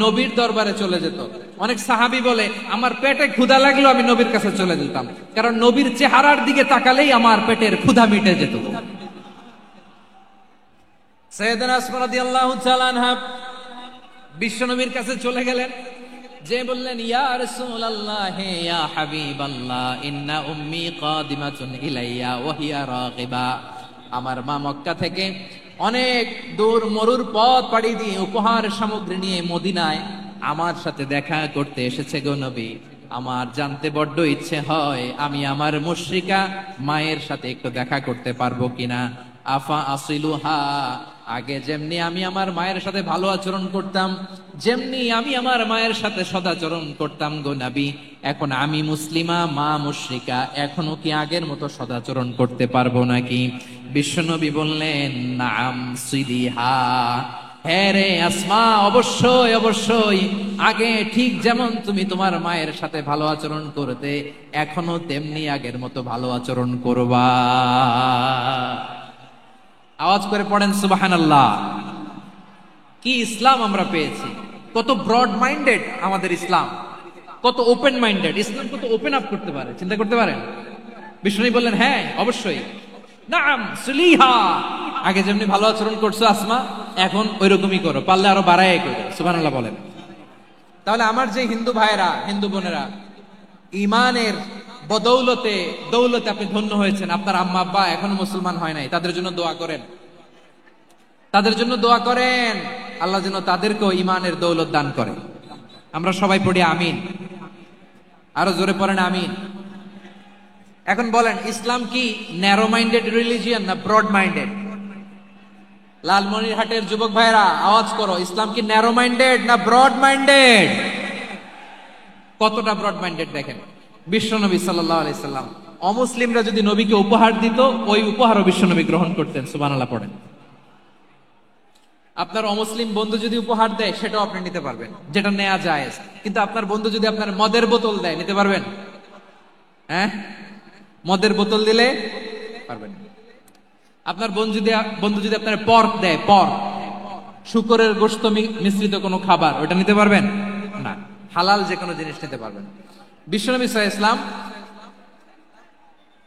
[SPEAKER 2] নবীর দরবারে চলে যেত। অনেক সাহাবী বলে আমার পেটে ক্ষুধা লাগলো আমি নবীর কাছে চলে যেতাম, কারণ নবীর চেহারার দিকে তাকালেই আমার পেটের ক্ষুধা মিটে যেত। সাইয়েদনা আসমা রাদিয়াল্লাহু তাআলা আনহা বিশ্বনবীর কাছে চলে গেলেন, যে বললেন ইয়া রাসূলুল্লাহ ইয়া হাবিবাল্লাহ ইন্না উম্মি কাদিমাতুন ইলাইয়া ওয়া হিয়া রাগিবা। আমার মা মক্কা থেকে অনেক দূর মরুর পথ পাড়ি দিয়ে উপহার সামগ্রী নিয়ে মদিনায় আমার সাথে দেখা করতে এসেছে গো নবী। আমার জানতে বড্ড ইচ্ছে হয় আমি আমার মুশরিকা মায়ের সাথে একটু দেখা করতে পারবো কিনা। আফা আসিলুহা, আগে যেমনি আমি আমার মায়ের সাথে ভালো আচরণ করতাম, যেমনি আমি আমার মায়ের সাথে সদাচরণ করতাম গো নবী, এখন আমি মুসলিমা, মা মুশরিকা, এখনো কি আগের মতো সদাচরণ করতে পারবো নাকি? বিশ্বনবী বললেন, নাম সিদিহা, হ্যাঁ রে আসমা, অবশ্যই অবশ্যই, আগে ঠিক যেমন তুমি তোমার মায়ের সাথে ভালো আচরণ করতে, এখনো তেমনি আগের মতো ভালো আচরণ করবা। আওয়াজ করে পড়েন সুবহানাল্লাহ। কি ইসলাম আমরা পেয়েছি! কত ব্রড মাইন্ডেড আমাদের ইসলাম, কত ওপেন মাইন্ডেড ইসলাম, কত ওপেন আপ করতে পারে, চিন্তা করতে পারেন। বিষ্ণু বললেন, হ্যাঁ অবশ্যই, নাম সুলিহা, আগে যেমনি ভালো আচরণ করছো আসমা, এখন ওইরকমই করো, পারলে আরো বাড়ায় করো। সুবহানাল্লাহ বলেন। তাহলে আমার যে হিন্দু ভাইরা, হিন্দু বোনেরা, ইমানের বদৌলতে দৌলতে আপনি ধন্য হয়েছেন, আপনার আম্মা আব্বা এখনো মুসলমান হয় নাই, তাদের জন্য দোয়া করেন, তাদের জন্য দোয়া করেন, আল্লাহ যেন তাদেরকেও ইমানের দৌলত দান করে। আমরা সবাই পড়ি আমিন, আরো জোরে পড়েন আমিন। এখন বলেন, ইসলাম কি ন্যারো মাইন্ডেড রিলিজিয়ান না ব্রড মাইন্ডেড? লালমনিরহাটের যুবক ভাইরা আওয়াজ করো, ইসলাম কি ন্যারো মাইন্ডেড না ব্রড মাইন্ডেড? কতটা ব্রড মাইন্ডেড দেখেন। বিশ্বনবী সাল্লাল্লাহু আলাইহি সাল্লাম, অমুসলিমরা যদি নবীকে উপহার দিত, ওই উপহারও বিশ্বনবী গ্রহণ করতেন। সুবহানাল্লাহ পড়েন। আপনার অমুসলিম বন্ধু যদি উপহার দেয়, সেটাও আপনি নিতে পারবেন, যেটা নেওয়া যায়। কিন্তু আপনার বন্ধু যদি আপনার মদের বোতল দেয়, নিতে পারবেন? হ্যাঁ, মদের বোতল দিলে পারবেন। আপনার বন্ধু যদি আপনার পর্ক দেয়, পর্ক, শুকরের গোশত মিশ্রিত কোনো খাবার, ওটা নিতে পারবেন না। হালাল যে কোনো জিনিস নিতে পারবেন। বিশ্বনবী সাল্লাল্লাহু আলাইহি ওয়াসাল্লাম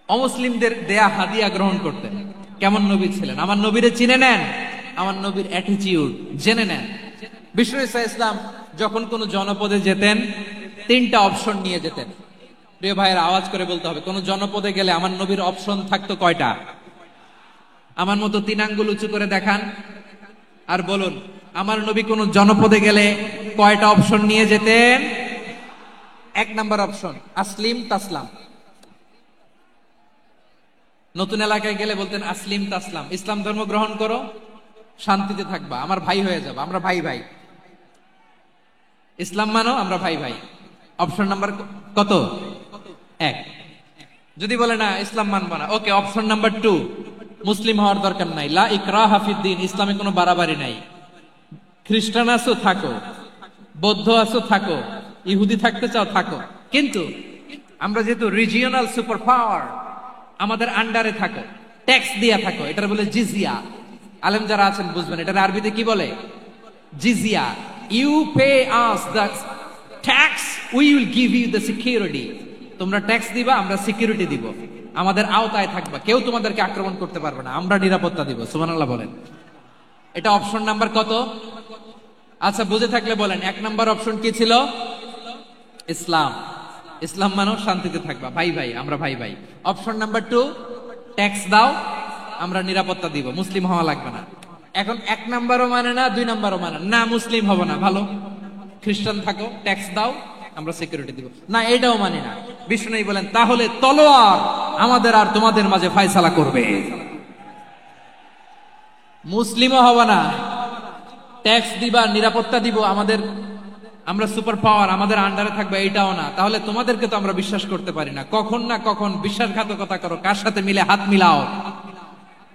[SPEAKER 2] অমুসলিমদের দেয়া হাদিয়া গ্রহণ করতেন। কেমন নবী ছিলেন! আমার নবীরে চিনে নেন, আমার নবীর অ্যাটিটিউড জেনে নেন। বিশ্বনবী সাল্লাল্লাহু আলাইহি ওয়াসাল্লাম যখন কোন জনপদে যেতেন, 3টা অপশন নিয়ে যেতেন। প্রিয় ভাইয়ের আওয়াজ করে বলতে হবে, কোন জনপদে গেলে আমার নবীর অপশন থাকতো কয়টা? আমার মতো 3 আঙ্গুল উঁচু করে দেখান আর বলুন, আমার নবী কোন জনপদে গেলে কয়টা অপশন নিয়ে যেতেন? 1 নাম্বার অপশন, আসলিম তাসলাম। নতুন এলাকায় গেলে বলতেন আসলিম তাসলাম, ইসলাম ধর্ম গ্রহণ করো, শান্তিতে থাকবা, আমার ভাই হয়ে যাবে, আমরা ভাই ভাই। ইসলাম মানো, আমরা ভাই ভাই। অপশন নাম্বার কত? 1। যদি বলে না ইসলাম মানবো না, ওকে, অপশন নাম্বার 2, মুসলিম হওয়ার দরকার নাই, লা ইকরাহা ফিদ্দিন, ইসলামে কোনো বাড়াবাড়ি নাই। খ্রিস্টান আছো থাকো, বৌদ্ধ আছো থাকো, ইহুদি থাকতে চাও থাকো, কিন্তু আমরা যেহেতু রিজিওনাল সুপার পাওয়ার, আমাদের আন্ডারে থাকো, ট্যাক্স দিয়া থাকো, এটার বলে জিজিয়া। আলেম যারা আছেন বুঝবেন, এটার আরবিতে কি বলে? জিজিয়া। You pay us the tax, we will give you the security. তোমরা ট্যাক্স দিবা, আমরা সিকিউরিটি দিব, আমাদের আওতায় থাকবা, কেউ তোমাদেরকে আক্রমণ করতে পারবে না, আমরা নিরাপত্তা দিব। সুবহানাল্লাহ বলেন। এটা অপশন নাম্বার কত? আচ্ছা, বুঝে থাকলে বলেন, 1 নাম্বার অপশন কি ছিল? ইসলাম। ইসলাম মানো, শান্তিতে থাকবা, ভাই ভাই, আমরা ভাই ভাই। অপশন নাম্বার 2, ট্যাক্স দাও, আমরা নিরাপত্তা দিব, মুসলিম হওয়া লাগবে না। এখন 1 নাম্বারও মানে না, 2 নাম্বারও মানে না, মুসলিম হবো না, ভালো, খ্রিস্টান থাকো, ট্যাক্স দাও, আমরা সিকিউরিটি দিব না, এটাও মানি না। বিষ্ণু বলেন, তাহলে তলোয়ার আমাদের আর তোমাদের মাঝে ফয়সালা করবে। মুসলিমও হবো না, ট্যাক্স দিবা, নিরাপত্তা দিব, আমরা সুপার পাওয়ার, আমাদের আন্ডারে থাকবে, এইটাও না। তাহলে তোমাদেরকে তো আমরা বিশ্বাস করতে পারি না, কখন না কখন বিশ্বাসঘাতকতা করো, কার সাথে মিলে হাত মিলাও,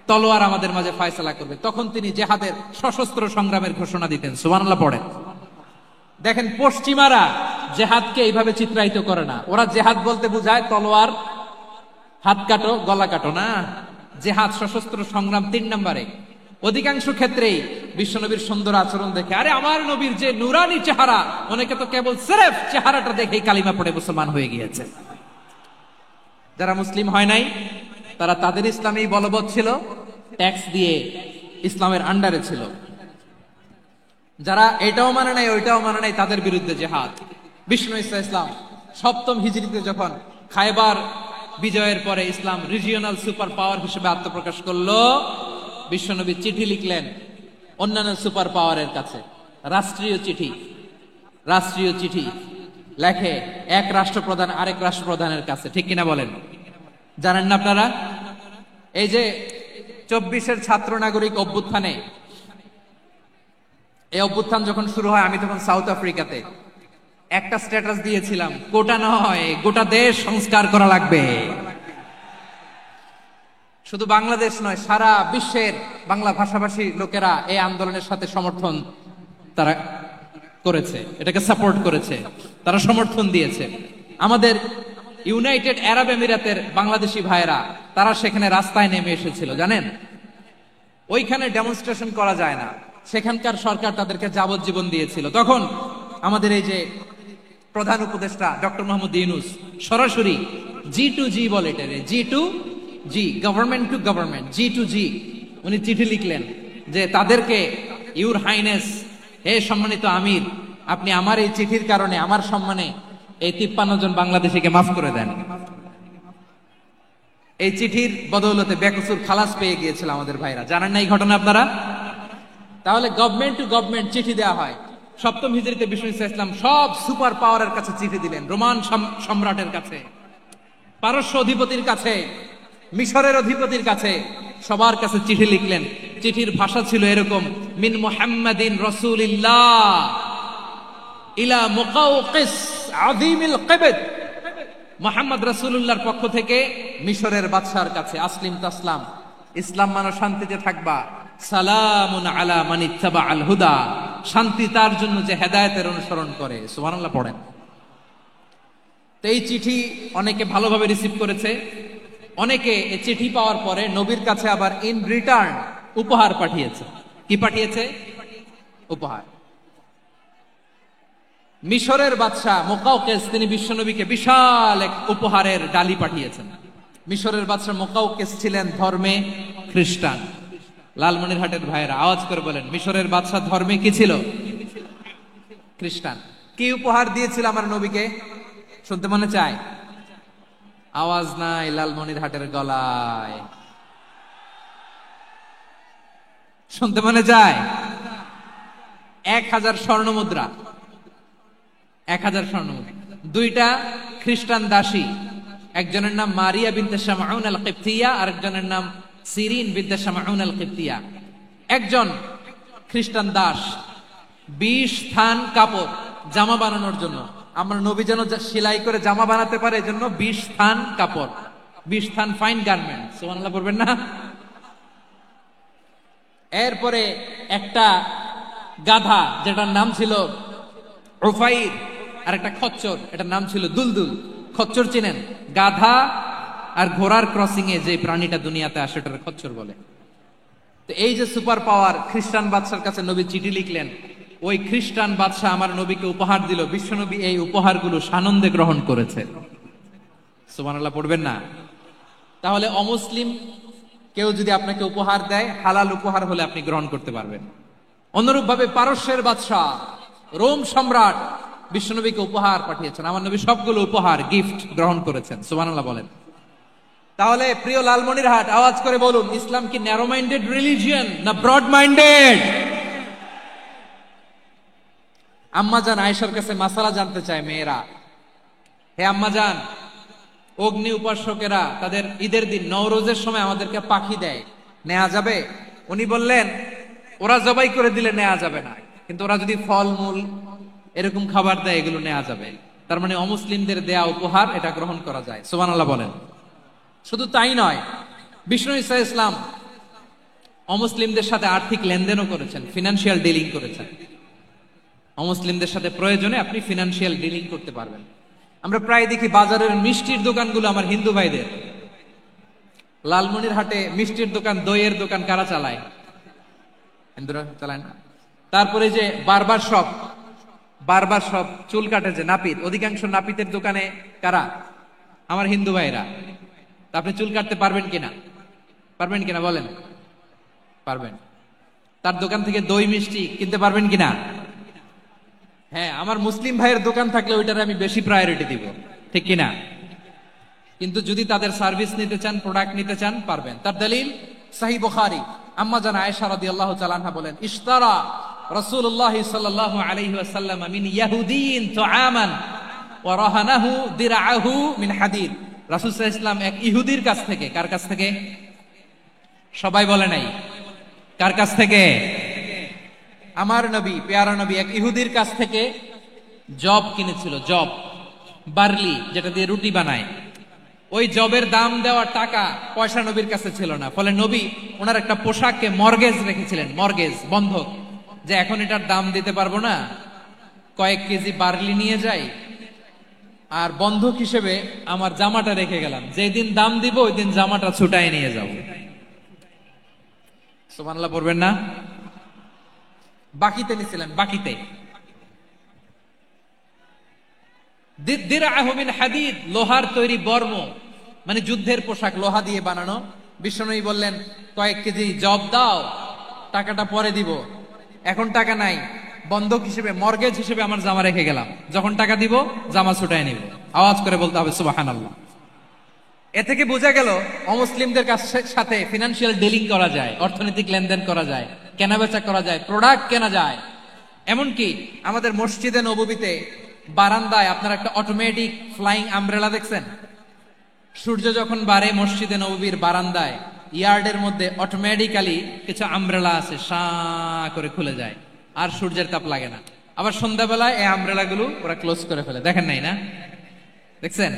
[SPEAKER 2] তলোয়ার আমাদের মাঝে ফয়সালা করবে। তখন তিনি জিহাদের সশস্ত্র সংগ্রামের ঘোষণা দিতেন। সুবহানাল্লাহ পড়েন। দেখেন, পশ্চিমারা জেহাদকে এইভাবে চিত্রায়িত করে না। ওরা জেহাদ বলতে বুঝায় তলোয়ার, হাত কাটো, গলা কাটো, না। জেহাদ সশস্ত্র সংগ্রাম 3 নম্বরে। অধিকাংশ ক্ষেত্রেই বিশ্বনবীর সুন্দর আচরণ দেখে, আরে আমার নবীর যে নুরানি চেহারা, অনেকে তো কেবল সিরেফ চেহারাটা দেখেই কালিমা পড়ে মুসলমান হয়ে গিয়েছে। যারা মুসলিম হয় নাই, তারা তাদের ইসলামেই বলবৎ ছিল, ট্যাক্স দিয়ে ইসলামের আন্ডারে ছিল। যারা এটাও মানে নাই, ওইটাও মানে নাই, তাদের বিরুদ্ধে জেহাদ। বিষ্ণু ইসলাম 7ম হিজরিতে যখন খায়বার বিজয়ের পরে ইসলাম রিজিওনাল সুপার পাওয়ার হিসেবে আত্মপ্রকাশ করলো, বিশ্বনবী চিঠি লিখলেন অন্যান্য সুপার পাওয়ারের কাছে, রাষ্ট্রীয় চিঠি। রাষ্ট্রীয় চিঠি লেখে এক রাষ্ট্রপ্রধান আরেক রাষ্ট্রপ্রধানের কাছে, ঠিক কিনা বলেন? জানেন না আপনারা? এই যে 24-এর ছাত্র নাগরিক অভ্যুত্থানে, এই অভ্যুত্থান যখন শুরু হয় আমি তখন সাউথ আফ্রিকাতে একটা স্ট্যাটাস দিয়েছিলাম, গোটা নয় গোটা দেশ সংস্কার করা লাগবে। শুধু বাংলাদেশ নয়, সারা বিশ্বের বাংলা ভাষাভাষী লোকেরা এই আন্দোলনের সাথে সমর্থন তারা করেছে, এটাকে সাপোর্ট করেছে, তারা সমর্থন দিয়েছে। আমাদের ইউনাইটেড আরব আমিরাতের বাংলাদেশি ভাইয়েরা তারা সেখানে রাস্তায় নেমে এসেছিল, জানেন? ওইখানে ডেমনস্ট্রেশন করা যায় না, সেখানকার সরকার তাদেরকে যাবজ্জীবন দিয়েছিল। তখন আমাদের এই যে প্রধান উপদেষ্টা ডক্টর মোহাম্মদ ইউনূস সরাসরি G2G বলে, এটারে G2G, government to government, G2G, উনি চিঠি লিখলেন যে তাদেরকে, ইউর হাইনেস, হে সম্মানিত আমির, আপনি আমার এই চিঠির কারণে আমার সম্মানে এই 53 জন বাংলাদেশিকে মাফ করে দেন। এই চিঠির বদৌলতে বেকসুর খালাস পেয়ে গিয়েছিল আমাদের ভাইরা। জানেন না এই ঘটনা আপনারা? তাহলে গভর্নমেন্ট টু গভর্নমেন্ট চিঠি দেওয়া হয়। সপ্তম হিজরিতে বিষ্ণু ইসলাম সব সুপার পাওয়ারের কাছে চিঠি দিলেন, রোমান সম্রাটের কাছে, পারস্য অধিপতির কাছে, মিশরের অধিপতির কাছে, সবার কাছে চিঠি লিখলেন। চিঠির ভাষা ছিল এরকম, মিন মুহাম্মাদিন রাসূলিল্লাহ ইলা মুকাওকিস আযীমিল কিবত, মুহাম্মদ রাসূলুল্লাহর পক্ষ থেকে মিশরের বাদশার কাছে, আসলিম তাসলাম, ইসলাম মানো শান্তিতে থাকবা, সালামুন আলা মান ইত্তাবাআল হুদা, শান্তি তার জন্য যে হেদায়েতের অনুসরণ করে। সুবহানাল্লাহ পড়েন। তো এই চিঠি অনেকে ভালোভাবে রিসিভ করেছে, অনেকে এই চিঠি পাওয়ার পরে নবীর কাছে আবার ইন রিটার্ন উপহার পাঠিয়েছে। কি পাঠিয়েছে? উপহার। মিশরের বাদশা মুকাওকিস তিনি বিশ্বনবীকে বিশাল এক উপহারের ডালি পাঠিয়েছেন। মিশরের বাদশা মুকাওকিস ছিলেন ধর্মে খ্রিস্টান। লালমনিরহাটের ভাইয়েরা আওয়াজ করে বলেন, মিশরের বাদশা ধর্মে কি ছিল? খ্রিস্টান। কি উপহার দিয়েছিল আমার নবীকে? শুনতে মনে চায়? আওয়াজ নাই লালমনিরহাটের গলায়, শুনতে মনে যায়? 1000 স্বর্ণ মুদ্রা, 1000 স্বর্ণ মুদ্রা। 2টা খ্রিস্টান দাসী, একজনের নাম মারিয়া বিনতে শামউন আল কিবতিয়া, আরেকজনের নাম সিরিন বিনতে শামউন আল কিবতিয়া। একজন খ্রিস্টান দাস 20 থান কাপড় জামা বানানোর জন্য, আমরা নবী যেন সেলাই করে জামা বানাতে পারে এজন্য 20 থান কাপড়, 20 থান ফাইন গার্মেন্ট। সুবহানাল্লাহ পড়বেন না? এরপরে একটা গাধা যেটার নাম ছিল উফাইর, আর একটা খচ্চর, এটার নাম ছিল দুলদুল। খচ্চর চিনেন? গাধা আর ঘোড়ার ক্রসিং এ যে প্রাণীটা দুনিয়াতে আসে ওটার খচ্চর বলে। তো এই যে সুপার পাওয়ার খ্রিস্টান বাদশার কাছে নবী চিঠি লিখলেন, ওই খ্রিস্টান বাদশা আমার নবীকে উপহার দিল। বিশ্বনবী এই উপহারগুলো সানন্দে গ্রহণ করেছে। সুবহানাল্লাহ পড়বেন না? তাহলে অমুসলিম কেউ যদি আপনাকে উপহার দেয়, হালাল উপহার হলে আপনি গ্রহণ করতে পারবেন। অনুরূপ ভাবে পারস্যের বাদশা, রোম সম্রাট বিশ্বনবীকে উপহার পাঠিয়েছেন, আমার নবী সবগুলো উপহার গিফট গ্রহণ করেছেন। সুবহানাল্লাহ বলেন। তাহলে প্রিয় লালমনিরহাট আওয়াজ করে বলুন, ইসলাম কি ন্যারো মাইন্ডেড রিলিজিয়ন না ব্রড মাইন্ডেড? আম্মাজান আয়েশার কাছে মাসালা জানতে চায় মেয়েরা, হে আম্মাজান, অগ্নি উপাসকেরা তাদের ঈদের দিন নওরোজের সময় আমাদেরকে পাখি দেয়, নেওয়া যাবে? উনি বললেন, ওরা জবাই করে দিলে নেওয়া যাবে না, কিন্তু ওরা যদি ফলমূল এরকম খাবার দেয় এগুলো নেওয়া যাবে। তার মানে অমুসলিমদের দেয়া উপহার এটা গ্রহণ করা যায়। সুবহানাল্লাহ বলেন। শুধু তাই নয়, বিষ্ণু ঈসা ইসলাম অমুসলিমদের সাথে আর্থিক লেনদেনও করেছেন, ফিনান্সিয়াল ডিলিং করেছেন। অমুসলিমদের সাথে প্রয়োজনে আপনি ফিনান্সিয়াল ডিলিং করতে পারবেন। আমরা প্রায় দেখি বাজারের মিষ্টির দোকানগুলো আমার হিন্দু ভাইদের। লালমনিরহাটে মিষ্টির দোকান, দইয়ের দোকান কারা চালায়? হিন্দুরা চালায় না। তারপরে যে বারবার শপ, চুল কাটে যে নাপিত, অধিকাংশ নাপিতের দোকানে কারা? আমার হিন্দু ভাইরা। আপনি চুল কাটতে পারবেন কিনা? পারবেন কিনা বলেন? পারবেন। তার দোকান থেকে দই মিষ্টি কিনতে পারবেন কিনা? হ্যাঁ, আমার মুসলিম ভাইয়ের দোকান থাকলে ওইটার আমি বেশি প্রায়োরিটি দিব, ঠিক কিনা? কিন্তু যদি তাদের সার্ভিস নিতে চান, প্রোডাক্ট নিতে চান, পারবেন। তার দলিল সহিহ বুখারী, আম্মা জান আয়েশা রাদিয়াল্লাহু তাআলা আনহা বলেন, ইশতারা রাসূলুল্লাহ সাল্লাল্লাহু আলাইহি ওয়াসাল্লাম মিন ইয়াহুদিয়িন তুআমান ওয়া রাহানাহু দিরআহু মিন হাদিদ। রাসূল সাল্লাল্লাহু আলাইহি ওয়াসাল্লাম এক ইহুদির কাছ থেকে, কার কাছ থেকে? সবাই বলে নাই, কার কাছ থেকে? আমার নবী, পেয়ারা নবী এক ইহুদির কাছ থেকে জব কিনেছিল, জব, বার্লি, যেটা দিয়ে রুটি বানায়। ওই জবের দাম দেওয়ার টাকা পয়সা নবীর কাছে ছিল না, ফলে নবী ওনার একটা পোশাককে মর্গেজ রেখেছিলেন, মর্গেজ, বন্ধক, যে এখন এটার দাম দিতে পারবো না, কয়েক কেজি বার্লি নিয়ে যাই আর বন্ধক হিসেবে আমার জামাটা রেখে গেলাম, যেদিন দাম দিব ওই দিন জামাটা ছুটায় নিয়ে যাব। সুবহানাল্লাহ পড়বেন না? বাকিতে নিছিলেন, বাকিতে। দিরআহু মিন হাদিদ, লোহার তৈরি বর্ম, মানে যুদ্ধের পোশাক, লোহা দিয়ে বানানো। বিশ্বনবী বললেন, কয়েক কেজি জব দাও, টাকাটা পরে দিব, এখন টাকা নাই, বন্ধক হিসেবে, মর্গেজ হিসেবে আমার জামা রেখে গেলাম, যখন টাকা দিব জামা ছুটায় নিব। আওয়াজ করে বলতে হবে সুবহানাল্লাহ। এ থেকে বোঝা গেল অমুসলিমদের সাথে ফিনান্সিয়াল ডিলিং করা যায়, অর্থনৈতিক লেনদেন করা যায়, কেনাবেচা করা যায়, প্রোডাক্ট কেনা যায়। এমনকি আমাদের মসজিদে নববীতে বারান্দায় আপনারা একটা অটোমেটিক ফ্লাইং আমব্রেলা দেখছেন? সূর্য যখন বাড়ে মসজিদে নববীর বারান্দায় ইয়ার্ডের মধ্যে অটোমেটিক্যালি কিছু আমব্রেলা আছে, শাঁ করে খুলে যায়, আর সূর্যের তাপ লাগে না। আবার সন্ধ্যাবেলায় এই আমব্রেলা গুলো ওরা ক্লোজ করে ফেলে, দেখেন নাই না? দেখছেন?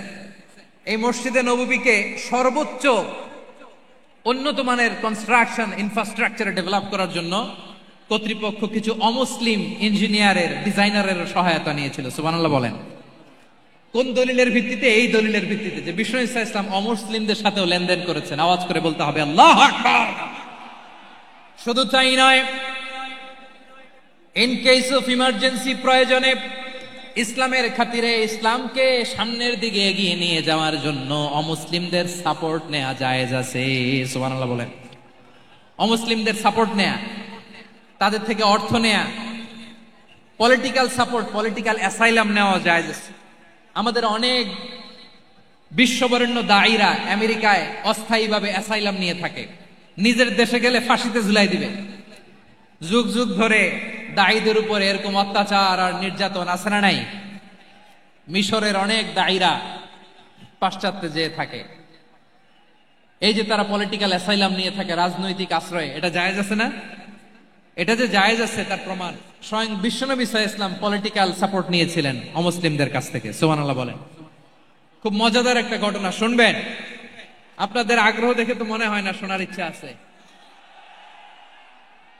[SPEAKER 2] এই মসজিদে নববীকে সর্বোচ্চ উন্নত মানের কনস্ট্রাকশন ইনফ্রাস্ট্রাকচারে ডেভেলপ করার জন্য কর্তৃপক্ষ কিছু অমুসলিম ইঞ্জিনিয়ারের, ডিজাইনারের সহায়তা নিয়েছিল। সুবহানাল্লাহ বলেন। কোন দলিলের ভিত্তিতে? এই দলিলের ভিত্তিতে যে বিষ্ণু ঈসা ইসলাম অমুসলিমদের সাথেও লেনদেন করেছেন। আওয়াজ করে বলতে হবে আল্লাহু আকবার। শুধু তাই নয়, ইন কেস অফ ইমার্জেন্সি, প্রয়োজনে ইসলামের খাতিরে, ইসলামকে সামনের দিকে এগিয়ে নিয়ে যাওয়ার জন্য অমুসলিমদের সাপোর্ট নেওয়া জায়েজ আছে। সুবহানাল্লাহ বলেন। অমুসলিমদের সাপোর্ট নেয়া, তাদের থেকে অর্থ নেয়া, পলিটিক্যাল সাপোর্ট, পলিটিক্যাল অ্যাসাইলাম নেওয়া জায়েজ আছে। আমাদের অনেক বিশ্ববরেণ্য দায়ীরা আমেরিকায় অস্থায়ীভাবে অ্যাসাইলাম নিয়ে থাকে, নিজের দেশে গেলে ফাঁসিতে ঝুলাই দিবে। যুগ যুগ ধরে দায়ীদের উপর এরকম অত্যাচার আর নির্যাতন আছে না নাই? মিশরের অনেক দায়ীরা পাশ্চাত্যে যেয়ে থাকে, এই যে তারা পলিটিক্যাল অ্যাসাইলাম নিয়ে থাকে, রাজনৈতিক আশ্রয়, এটা জায়েজ আছে না? এটা যে জায়েজ আছে তার প্রমাণ স্বয়ং বিশ্বনবী সাল্লাল্লাহু আলাইহি ওয়াসাল্লাম পলিটিক্যাল সাপোর্ট নিয়েছিলেন অমুসলিমদের কাছ থেকে। সুবহানাল্লাহ বলেন। খুব মজাদার একটা ঘটনা শুনবেন, আপনাদের আগ্রহ দেখে তো মনে হয় না শোনার ইচ্ছা আছে।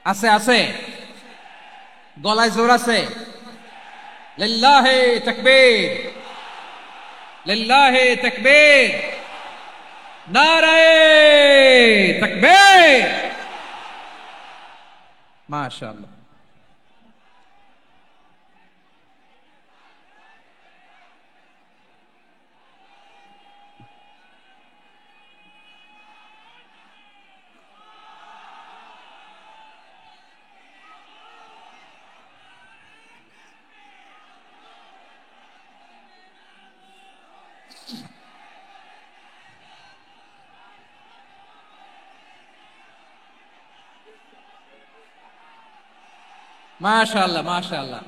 [SPEAKER 2] আছে আছে, গলায় জোর আছে। লিল্লাহি তাকবীর, লিল্লাহি তাকবীর, নারায়ে তাকবীর। মাশাআল্লাহ। মাশাআল্লাহ, মাশাআল্লাহ।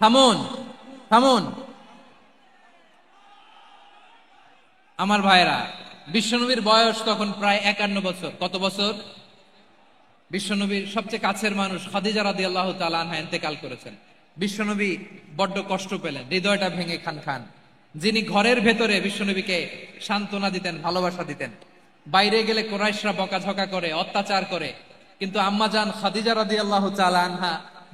[SPEAKER 2] থামুন, থামুন আমার ভাইরা। বিশ্বনবীর বয়স তখন প্রায় 51 বছর। কত বছর? বিশ্বনবীর সবচেয়ে কাছের মানুষ খাদিজা রাদিয়াল্লাহু তাআলা আনহা ইন্তেকাল করেছেন। বিশ্বনবী বড্ড কষ্ট পেলেন, হৃদয়টা ভেঙে খান খান। যিনি ঘরের ভেতরে বিশ্বনবীকে সান্ত্বনা দিতেন, ভালোবাসা দিতেন, বাইরে গেলে কুরাইশরা বকাঝকা করে, অত্যাচার করে, কিন্তু আম্মাজান খাদিজা রাদিয়াল্লাহু তাআলা আনহা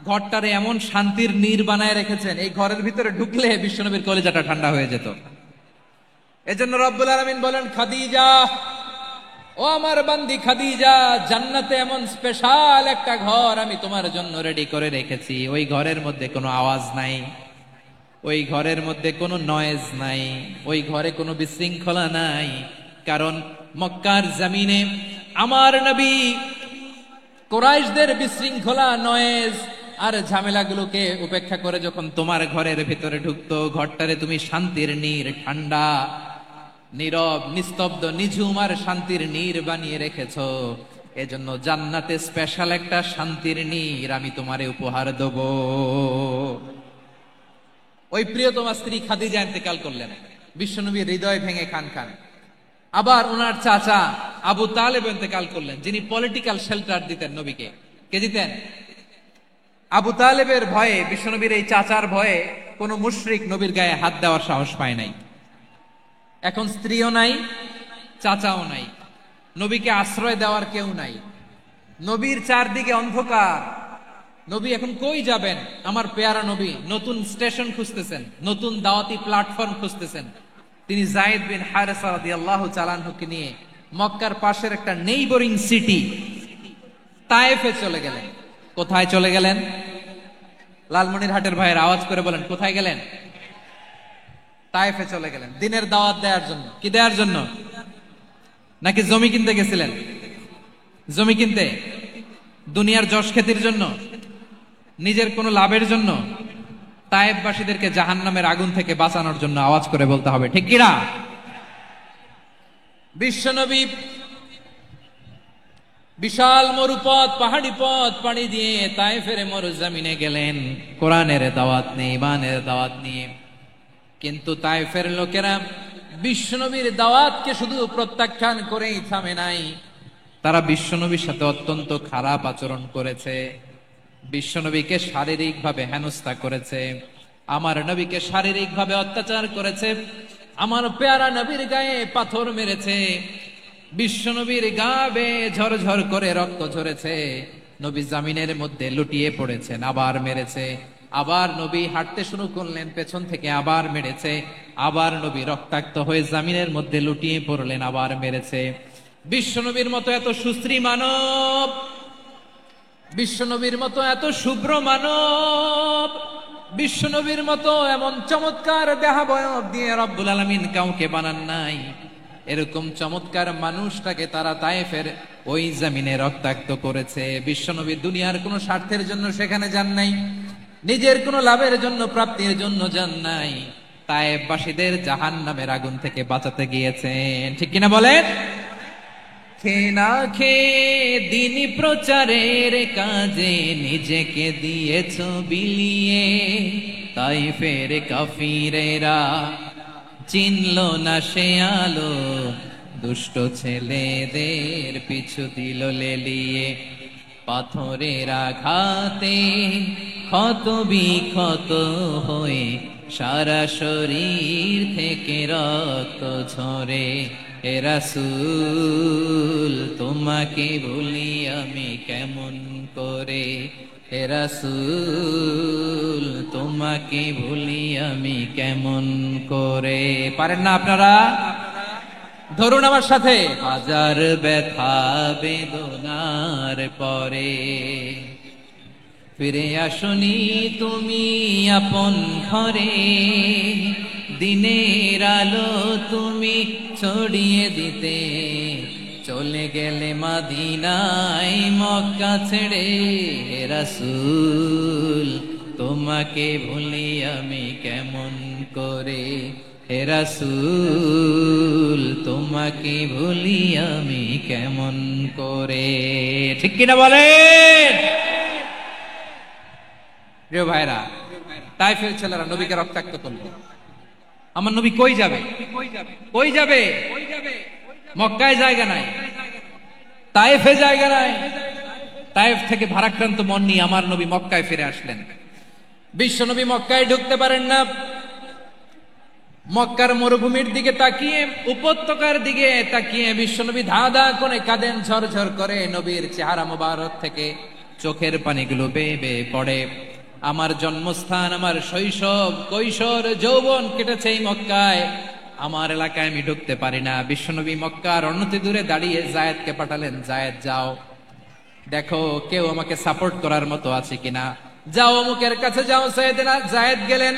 [SPEAKER 2] ঘরটারে এমন শান্তির নীড় বানায় রেখেছেন, এই ঘরের ভিতরে ঢুকলে বিশ্বনবীর কলিজাটা ঠান্ডা হয়ে যেত। এজন্য রব্বুল আলামিন বলেন, খাদিজা, ও আমার বান্দি খাদিজা, জান্নাতে এমন স্পেশাল একটা ঘর আমি তোমার জন্য রেডি করে রেখেছি। ওই ঘরের মধ্যে কোনো আওয়াজ নাই, ওই ঘরের মধ্যে কোনো নয়েজ নাই, ওই ঘরে কোনো বিশৃঙ্খলা নাই। কারণ মক্কার জমিনে আমার নবী কুরাইশদের বিশৃঙ্খলা, নয়েজ আর ঝামেলাগুলোকে উপেক্ষা করে যখন তোমার ঘরের ভিতরে ঢুকতো, ঘরটারে তুমি শান্তির নীড়, ঠান্ডা, নীরব, নিস্তব্ধ, নিঝুম আর শান্তির নীর বানিয়ে রেখেছো। এজন্য জান্নাতে স্পেশাল একটা শান্তির নীর আমি তোমারে উপহার দেব। ওই প্রিয়তমা স্ত্রী খাদিজা ইন্তেকাল করলেন, বিশ্বনবী হৃদয় ভেঙে খান খান। আবার ওনার চাচা আবু তালেব ইন্তেকাল করলেন, যিনি পলিটিক্যাল শেল্টার দিতেন নবীকে। কে দিতেন? আবু তালেবের ভয়ে, বিশ্বনবীর এই চাচার ভয়ে কোন মুশরিক নবীর গায়ে হাত দেওয়ার সাহস পায় নাই। এখন স্ত্রীও নাই, চাচাও নাই, নবীকে আশ্রয় দেওয়ার কেউ নাই। নবীর চারদিকে অন্ধকার। নবী এখন কই যাবেন? আমার পেয়ারা নবী নতুন স্টেশন খুঁজতেছেন, নতুন দাওয়াতি প্ল্যাটফর্ম খুঁজতেছেন। তিনি যায়েদ বিন হারেসা রাদিয়াল্লাহু তাআলা আনহুকে নিয়ে মক্কার পাশের একটা নেইবরিং সিটি তায়েফে চলে গেলেন। কোথায় চলে গেলেন? লালমনিরহাটের ভাইয়ের আওয়াজ করে বলেন, কোথায় গেলেন? তায়েফে চলে গেলেন দিনের দাওয়াত দেওয়ার জন্য। কি দেওয়ার জন্য? নাকি জমি কিনতে গেছিলেন? জমি কিনতে, দুনিয়ার যশ খ্যাতির জন্য, নিজের কোনো লাভের জন্য? তায়েফবাসীদেরকে জাহান্নামের আগুন থেকে বাঁচানোর জন্য। আওয়াজ করে বলতে হবে, ঠিক কিনা? বিশ্বনবী বিশাল মরুপথ, পাহাড়ি পথ পাড়ি দিয়ে তায়েফের মরুজমিনে গেলেন কোরআনের দাওয়াত নিয়ে, ইমানের দাওয়াত নিয়ে। কিন্তু তায়েফের লোকেরা বিশ্বনবীর দাওয়াতকে শুধু প্রত্যাখ্যান করেই থামে নাই, তারা বিশ্বনবীর সাথে অত্যন্ত খারাপ আচরণ করেছে। বিশ্বনবীকে শারীরিকভাবে হেনস্থা করেছে, আমার নবীকে শারীরিকভাবে অত্যাচার করেছে, আমার পেয়ারা নবীর গায়ে পাথর মেরেছে, বিশ্বনবীর গা বেয়ে ঝরঝর করে রক্ত ঝরেছে, নবী জামিনের মধ্যে লুটিয়ে পড়েছেন, আবার মেরেছে। আবার নবী হাঁটতে শুরু করলেন, পেছন থেকে আবার মেরেছে। আবার নবী রক্তাক্ত হয়ে জামিনের মধ্যে লুটিয়ে পড়লেন, আবার মেরেছে। বিশ্বনবীর মতো এত সুশ্রী মানব, বিশ্বনবীর মতো এত শুভ্র মানব, বিশ্বনবীর মতো এমন চমৎকার দেহাবয়ব দিয়ে রব্বুল আলামিন কাউকে বানান নাই। এরকম চমৎকার মানুষটাকে তারা তায়েফের ওই জমিনে রক্তাক্ত করেছে। বিশ্বনবী দুনিয়ার কোনো স্বার্থের জন্য সেখানে যান নাই, নিজের কোনো লাভের জন্য, প্রাপ্তির জন্য যান নাই, তায়েফবাসীদের জাহান্নামের আগুন থেকে বাঁচাতে গিয়েছেন। ঠিক কিনা বলেন? খেয়ে না খেয়ে দিন প্রচারের কাজে নিজেকে দিয়েছ বিলিয়ে, তায়েফের কাফিরেরা চিনল না সে আলো, দুষ্ট ছেলেদের পিছু দিল লেলিয়ে। পাথরের আঘাতে ক্ষত বিক্ষত হয়ে সারা শরীর থেকে রক্ত ঝরে। হে রাসূল তোমাকে ভুলি আমি কেমন করে, হে রাসূল তোমাকে ভুলি আমি কেমন করে। পারেন না আপনারা? ধরুন আমার সাথে। হাজার ব্যথা বেদনার পরে ফিরে আসনি তুমি আপন ঘরে, দিনের আলো তুমি ছড়িয়ে দিতে, চলে গেলে মদিনায় মক্কা ছেড়ে। হে রাসূল তোমাকে ভুলি আমি কেমন করে, হে রাসূল তোমাকে ভুলি আমি কেমন করে। ঠিক কিনা বলেন? প্রিয় ভাইরা, তায়েফের ছেলেরা নবীকে রক্তাক্ত করলো। আমার নবী কই যাবে? কই যাবে? মক্কায় জায়গা নাই, তায়েফে জায়গা নাই। তায়েফ থেকে ভারাক্রান্ত মন নিয়ে আমার নবী মক্কায় ফিরে আসলেন। বিশ্ব নবী মক্কায় ঢুকতে পারেন না। মক্কার মরুভূমির দিকে তাকিয়ে, উপত্যকার দিকে তাকিয়ে বিশ্বনবী ধা ধা করে কাঁদেন, ঝরঝর করে। নবীর চেহারা মোবারক থেকে চোখের পানিগুলো বেয়ে বেয়ে পড়ে। আমার জন্মস্থান, আমার শৈশব, কৈশোর, যৌবন কেটেছে এই মক্কায়, আমার এলাকায় আমি ঢুকতে পারি না। বিশ্বনবী মক্কার অনতি দূরে দাঁড়িয়ে জায়েদকে পাঠালেন, জায়েদ যাও দেখো কেউ আমাকে সাপোর্ট করার মতো আছে কিনা, যাও অমুকের কাছে যাও। জায়েদ গেলেন,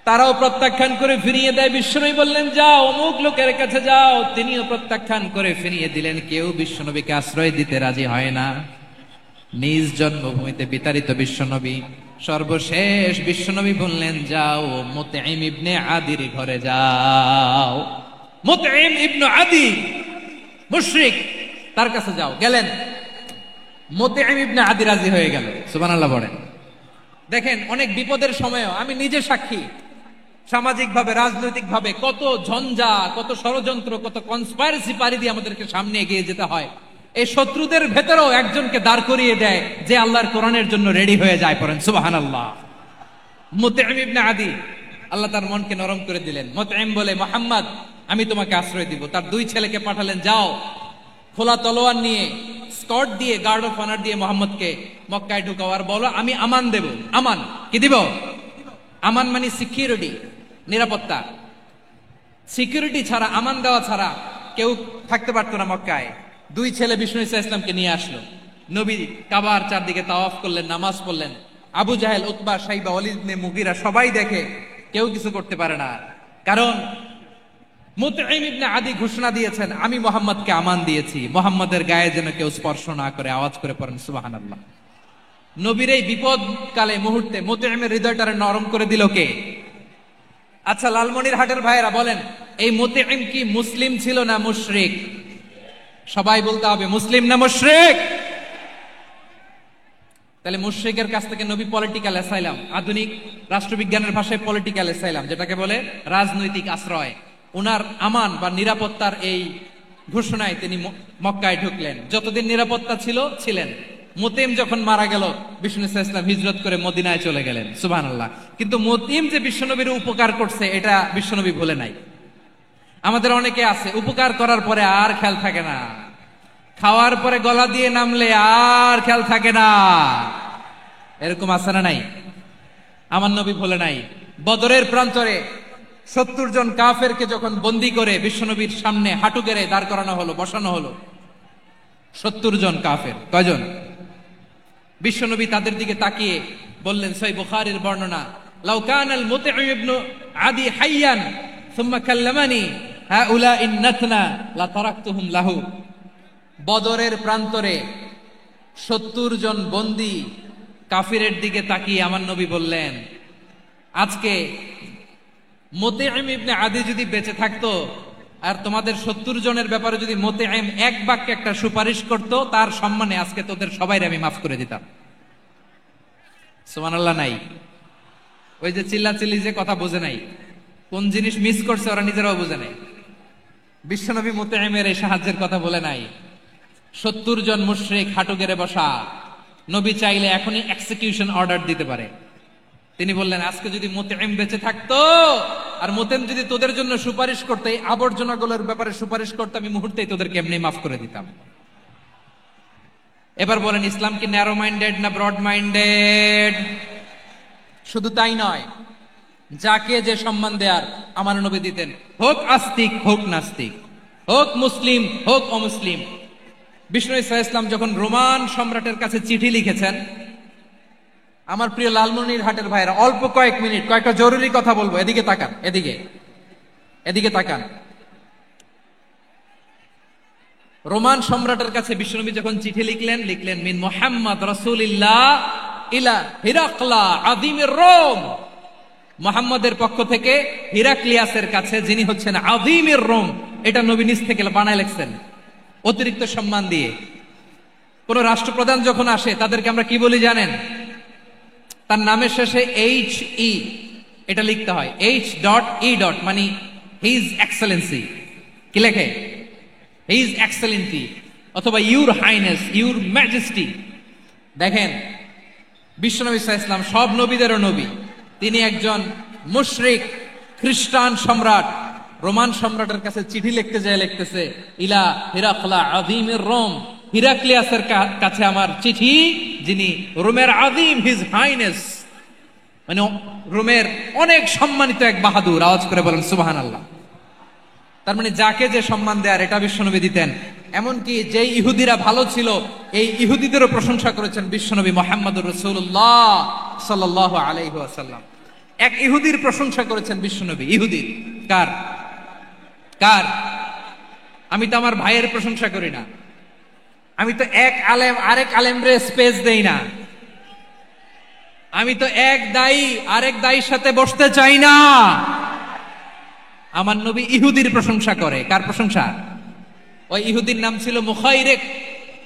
[SPEAKER 2] তারাও প্রত্যাখ্যান করে ফিরিয়ে দেয়। বিশ্বনবী বললেন যাও অমুক লোকের কাছে যাও, তিনিও প্রত্যাখ্যান করে ফিরিয়ে দিলেন। কেউ বিশ্বনবীকে আশ্রয় দিতে রাজি হয় না। নিজ জন্মভূমিতে বিতাড়িত বিশ্বনবী, সর্বশেষ বিশ্বনবী বললেন যাও মুতঈম ইবনে আদির ঘরে যাও। মুতঈম ইবনে আদি মুশরিক, তার কাছে যাও। গেলেন, মুতঈম ইবনে আদি রাজি হয়ে গেল। সুবহানাল্লাহ বলেন। দেখেন, অনেক বিপদের সময়ও আমি নিজে সাক্ষী, সামাজিক ভাবে, রাজনৈতিক ভাবে কত ঝঞ্ঝা, কত ষড়যন্ত্র, কত কনস্পাইরেসি পাড়ি দিয়ে আমাদেরকে সামনে এগিয়ে যেতে হয়। এই শত্রুদের ভেতরেও একজনকে দাঁড় করিয়ে দেয় যে আল্লাহর কোরআনের জন্য রেডি হয়ে যায়। পড়েন সুবহানাল্লাহ। মুতঈম ইবনে আদি, আল্লাহ তার মনকে নরম করে দিলেন। মুতঈম বলে, মুহাম্মদ আমি তোমাকে আশ্রয় দিব। তার দুই ছেলেকে পাঠালেন, যাও খোলা তলোয়ার নিয়ে, স্কট দিয়ে, গার্ড অফ অনার দিয়ে মোহাম্মদকে মক্কায় ঢুকাও, আর বলো আমি আমান দেব। আমান কি দিব? আমান মানে সিকিউরিটি, নিরাপত্তা। সিকিউরিটি ছাড়া, আমান দেওয়া ছাড়া কেউ থাকতে পারতো না মক্কায়। দুই ছেলে বিষ্ণু ইসা ইসলামকে নিয়ে আসলো। নবী কাবার চারদিকে তাওয়াফ করলেন, নামাজ পড়লেন। আবু জাহেল, উতবা, সাইবা, ওয়ালিদ ইবনে মুগীরা সবাই দেখে, কেউ কিছু করতে পারে না। কারণ মুতঈম ইবনে আদি ঘোষণা দিয়েছেন, আমি মুহাম্মদকে আমান দিয়েছি, মুহাম্মদের গায়ে যেন কেউ স্পর্শ না করে। আওয়াজ করে পড়েন সুবহানাল্লাহ। নবীর এই বিপদ কালে মুহূর্তে মুতঈমের হৃদয়টারে নরম করে দিল কে? আচ্ছা, লালমনিরহাটের ভাইয়েরা বলেন, এই মুতঈম কি মুসলিম ছিল না মুশরিক? সবাই বলতে হবে, মুসলিম না মুশরিক? তাহলে মুশরিকের কাছ থেকে নবী পলিটিক্যাল অ্যাসাইলাম, আধুনিক রাষ্ট্রবিজ্ঞানের ভাষায় পলিটিক্যাল অ্যাসাইলাম, যেটাকে বলে রাজনৈতিক আশ্রয়, উনার আমান বা নিরাপত্তার এই ঘোষণায় তিনি মক্কায় ঢুকলেন। যতদিন নিরাপত্তা ছিল ছিলেন। মুতঈম যখন মারা গেল, বিষ্ণু ইসলাম হিজরত করে মদিনায় চলে গেলেন। সুবহানাল্লাহ। কিন্তু মুতঈম যে বিশ্বনবীর উপকার করছে, এটা বিশ্বনবী ভুলে নাই। আমাদের অনেকে আছে, উপকার করার পরে আর খেয়াল থাকে না, খাওয়ার পরে গলা দিয়ে নামলে আর খেয়াল থাকে না। এরকম আছে না নাই? আমার নবী ভুলে নাই। বদরের প্রান্তরে 70 জন কাফেরকে যখন বন্দী করে বিশ্বনবীর সামনে হাঁটু গেড়ে দাঁড় করানো হলো, বসানো হলো, 70 জন কাফের। কয়জন? বিশ্বনবী তাদের দিকে তাকিয়ে বললেন, সহিহ বুখারীর বর্ণনা, লাউ কানাল মুতঈম ইবনে আদি হাইয়ান সুম্মা কাল্লামানি হাউলা ইন্নাতনা লা তারাকতুহুম লাহু। বদরের প্রান্তরে 70 জন বন্দী কাফিরের দিকে তাকিয়ে আমার নবী বললেন, আজকে মুতঈম ইবনে আদি যদি বেঁচে থাকতো আর তোমাদের 70 জনের ব্যাপারে যদি মুতঈম এক বাক্যে একটা সুপারিশ করত, তার সম্মানে আজকে তোদের সবাইকে আমি মাফ করে দিতাম। সুবহানাল্লাহ নাই? ওই যে চিল্লাচিল্লি যে কথা বোঝে নাই, কোন জিনিস মিস করছে ওরা নিজেরাও বোঝে নাই। বিশ্বনবী মুতঈমের এই সাহায্যের কথা বলে নাই। 70 জন মুশরিক হাঁটু গেড়ে বসা, নবী চাইলে এখনই এক্সিকিউশন অর্ডার দিতে পারে। তিনি বললেন, আজকে যদি মুতঈম বেঁচে থাকতো আর মুতঈম যদি তোদের জন্য সুপারিশ করতে, এই আবর্জনাগুলোর ব্যাপারে সুপারিশ করতে, আমি মুহূর্তেই তোদেরকে এমনি মাফ করে দিতাম। এবার বলেন, ইসলাম কি ন্যারো মাইন্ডেড না ব্রড মাইন্ডেড? শুধু তাই নয়, যাকে যে সম্মান দেয়ার আমার নবী দিতেন, হোক আস্তিক হোক নাস্তিক, হোক মুসলিম হোক অমুসলিম। বিষ্ণু ইসলাম যখন রোমান সম্রাটের কাছে চিঠি লিখেছেন, আমার প্রিয় লালমনিরহাটের ভাইরা, অল্প কয়েক মিনিট কয়েকটা জরুরি কথা বলবো, এদিকে তাকান, এদিকে তাকান। রোমান সম্রাটের কাছে বিশ্বনবী যখন চিঠি লিখলেন মিন মুহাম্মদ রাসূলিল্লাহ ইলা হিরাকলা আযীমির রোম। মুহাম্মদের পক্ষ থেকে হিরাক্লিয়াসের কাছে, যিনি হচ্ছেন আযীমির রোম। এটা নবী নিজ থেকে বানায় লিখছেন, অতিরিক্ত সম্মান দিয়ে। কোন রাষ্ট্রপ্রধান যখন আসে তাদেরকে আমরা কি বলি জানেন? তার নামের শেষে HE এটা লিখতে হয়, H.E. মানে হিজ এক্সেলেন্সি। কি লেখে? হিজ এক্সেলেন্সি, অথবা ইউর হাইনেস, ইউর ম্যাজেস্টি। দেখেন, বিশ্বনবী সাল্লাল্লাহু আলাইহি ওয়াসাল্লাম সব নবীদেরও নবী। তিনি একজন মুশরিক খ্রিস্টান সম্রাট, রোমান সম্রাটের কাছে চিঠি লিখতে যায়, লিখতেছে ইলা হিরাকলা আযীমির রোম, হিরাক্লিয়াসের কাছে আমার চিঠি, যিনি রোমের আযীম, হিজ হাইনেস, মানে রোমের অনেক সম্মানিত এক বাহাদুর। আওয়াজ করে বলেন সুবহানাল্লাহ। তার মানে যাকে যে সম্মান দেয়ার, এটা বিশ্বনবী দিতেন। এমনকি যে ইহুদিরা ভালো ছিল, এই ইহুদিদেরও প্রশংসা করেছেন বিশ্বনবী মুহাম্মদুর রাসূলুল্লাহ সাল্লাল্লাহু আলাইহি ওয়াসাল্লাম। এক ইহুদির প্রশংসা করেছেন বিশ্বনবী। ইহুদির কার? আমি তো আমার ভাইয়ের প্রশংসা করি না, আমি তো এক আলেম আরেক আলেমরে স্পেস দেই না, আমি তো এক দায়ী আরেক দায়ীর সাথে বসতে চাই না। আমার নবী ইহুদির প্রশংসা করে। কার প্রশংসা? ওই ইহুদির নাম ছিল মুখাইরেক।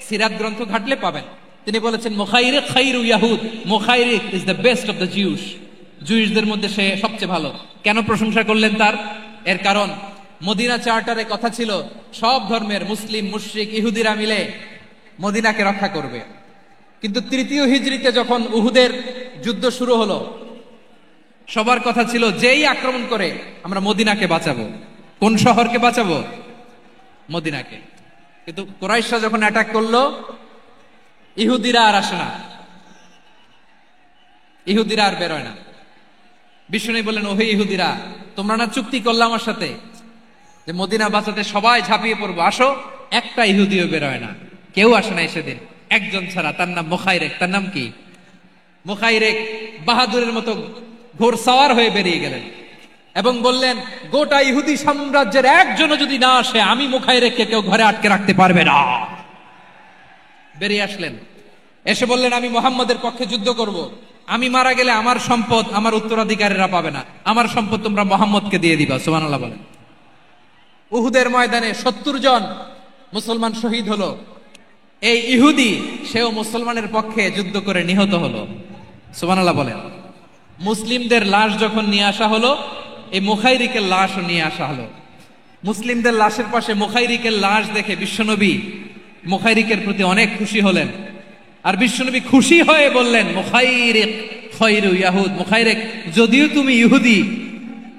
[SPEAKER 2] সিরাত গ্রন্থ ঘাটলে পাবেন। তিনি বলেছেন মুখাইরেক খাইরু ইয়াহুদ, Mukhayriq is the best of the Jews. জুইশদের মধ্যে সে সবচেয়ে ভালো। কেন প্রশংসা করলেন তার? এর কারণ মদিনা চার্টারে কথা ছিল সব ধর্মের মুসলিম, মুশরিক, ইহুদিরা মিলে মদিনাকে রক্ষা করবে। কিন্তু তৃতীয় হিজরিতে যখন উহুদের যুদ্ধ শুরু হলো, সবার কথা ছিল যেই আক্রমণ করে আমরা মদিনাকে বাঁচাবো। কোন শহরকে বাঁচাবো? মদিনাকে। কিন্তু কুরাইশরা যখন অ্যাটাক করলো, ইহুদিরা আর আসে না, ইহুদিরা আর বেরোয় না। বিষ্ণু বললেন, ওহে ইহুদিরা, তোমরা না চুক্তি করলে আমার সাথে যে মদিনা বাঁচাতে সবাই ঝাঁপিয়ে পড়বো, আসো। একটা ইহুদিও বেরোয় না, কেউ আসে নাই সেদিন, একজন ছাড়া। তার নাম মুখাইরেক। তার নাম কি? মুখাইরেক বাহাদুরের মতো ঘোড়সাওয়ার হয়ে বেরিয়ে গেলেন এবং বললেন, গোটা ইহুদি সাম্রাজ্যের একজনও যদি না আসে, আমি মুখাইরেককে কেউ ঘরে আটকে রাখতে পারবে না। বেরিয়ে আসলেন, এসে বললেন, আমি মুহাম্মদের পক্ষে যুদ্ধ করব। আমি মারা গেলে আমার সম্পদ আমার উত্তরাধিকারীরা পাবে না, আমার সম্পদ তোমরা মুহাম্মদকে দিয়ে দিবা। সুবহানাল্লাহ বলেন। উহুদের ময়দানে 70 জন মুসলমান শহীদ হলো। এই ইহুদি, সেও মুসলমানের পক্ষে যুদ্ধ করে নিহত হলো। সুবহানাল্লাহ বলেন। মুসলিমদের লাশ যখন নিয়ে আসা হলো, এই মুখাইরিকের লাশও নিয়ে আসা হলো। মুসলিমদের লাশের পাশে মুখাইরিকের লাশ দেখে বিশ্বনবী মুখাইরিকের প্রতি অনেক খুশি হলেন। আর বিশ্বনবী খুশি হয়ে বললেন, মুখাইরিক খায়রু ইয়াহুদ, মুখাইরিক যদিও তুমি ইহুদি,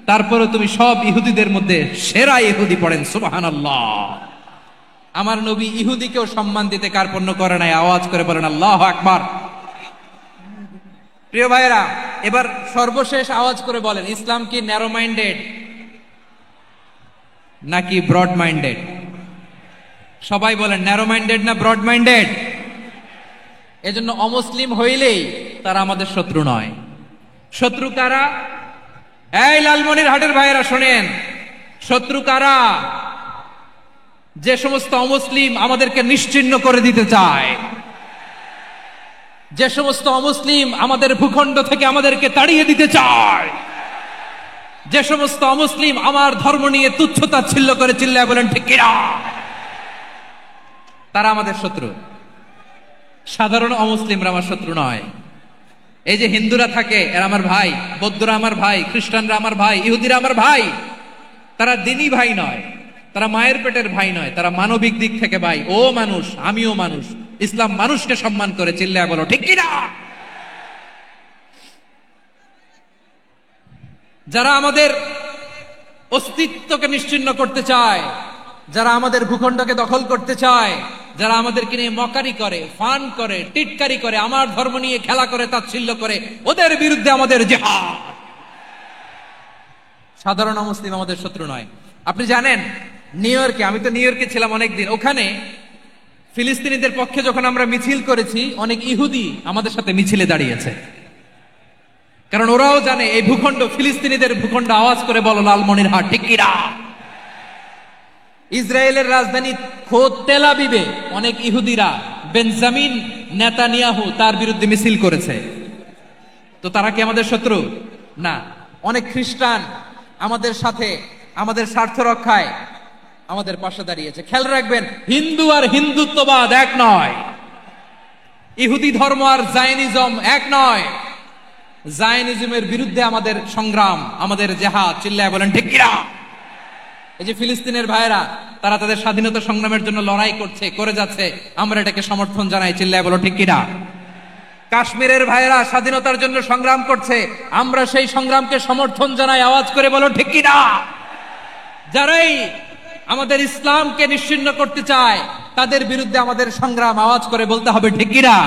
[SPEAKER 2] তারপরে তুমি সব ইহুদিদের মধ্যে সেরা ইহুদি। পড়েন সুবহানাল্লাহ। আমার নবী ইহুদিকেও সম্মান দিতে কার্পণ্য করে নাই। আওয়াজ করে বলেন আল্লাহু আকবার। প্রিয় ভাইয়েরা, এবার সর্বশেষ আওয়াজ করে বলেন, ইসলাম কি ন্যারো মাইন্ডেড নাকি ব্রড মাইন্ডেড? সবাই বলেন, ন্যারো মাইন্ডেড না ব্রড মাইন্ডেড? এজন্য অমুসলিম হইলেই তারা আমাদের শত্রু নয়। শত্রু কারা? এই লালমনিরহাটের ভাইয়েরা শোনেন, শত্রু কারা? যে সমস্ত অমুসলিম আমাদেরকে নিশ্চিহ্ন করে দিতে চায়, যে সমস্ত অমুসলিম আমাদের ভূখণ্ড থেকে আমাদেরকে তাড়িয়ে দিতে চায়, যে সমস্ত অমুসলিম আমার ধর্ম নিয়ে তুচ্ছতাচ্ছিল্য করে চিল্লায় বলেন ঠিক কিনা, তারা আমাদের শত্রু। সাধারণ অমুসলিমরা আমার শত্রু নয়। এই যে হিন্দুরা থাকে, এরা আমার ভাই, বৌদ্ধরা আমার ভাই, খ্রিস্টানরা আমার ভাই, ইহুদিরা আমার ভাই। তারা দিনই ভাই নয়, তারা মায়ের পেটের ভাই নয়, তারা মানবিক দিক থেকে ভাই। ও মানুষ, আমিও মানুষ। ইসলাম মানুষকে সম্মান করে, চিল্লায় বলো ঠিক কিনা। যারা আমাদের অস্তিত্বকে নিশ্চিহ্ন করতে চায়, যারা আমাদের ভূখণ্ডকে দখল করতে চায়, যারা আমাদেরকে নিয়ে মকারি করে, ফান করে, টিটকারি করে, আমার ধর্ম নিয়ে খেলা করে, তাচ্ছিল্য করে, ওদের বিরুদ্ধে আমাদের জিহাদ। সাধারণ মুসলিম আমাদের শত্রু নয়। আপনি জানেন, নিউ ইয়র্কে, আমি তো নিউ ইয়র্কে ছিলাম অনেকদিন, ওখানে ফিলিস্তিনিদের পক্ষে যখন আমরা মিছিল করেছি, অনেক ইহুদি আমাদের সাথে মিছিলে দাঁড়িয়েছে। কারণ ওরাও জানে এই ভূখণ্ড ফিলিস্তিনিদের ভূখণ্ড। আওয়াজ করে বলো লালমনিরহাট ঠিক কিনা। ইসরায়েলের রাজধানী খোদ তেল আবিবে অনেক ইহুদিরা বেঞ্জামিন নেতানিয়াহু তার বিরুদ্ধে মিছিল করেছে। তো তারা কি আমাদের শত্রু? না। অনেক খ্রিস্টান আমাদের সাথে, আমাদের স্বার্থ রক্ষায় আমাদের পাশে দাঁড়িয়েছে। খেয়াল রাখবেন, হিন্দু আর হিন্দুত্ববাদ এক নয়, ইহুদি ধর্ম আর জায়নিজম এক নয়। জায়নিজমের বিরুদ্ধে আমাদের সংগ্রাম, আমাদের জেহাদ, চিল্লায় বলেন ঠিক কিনা। এই যে ফিলিস্তিনের ভাইয়েরা, তারা তাদের স্বাধীনতা সংগ্রামের জন্য লড়াই করছে, করে যাচ্ছে, আমরা এটাকে সমর্থন জানাই, চিল্লায় বলো ঠিক কিনা। কাশ্মীরের ভাইয়েরা স্বাধীনতার জন্য সংগ্রাম করছে, আমরা সেই সংগ্রামকে সমর্থন জানাই, আওয়াজ করে বলো ঠিক কিনা। যারাই আমাদের ইসলামকে নিশ্চিহ্ন করতে চায়, তাদের বিরুদ্ধে আমাদের সংগ্রাম, আওয়াজ করে বলতে হবে ঠিক কিনা।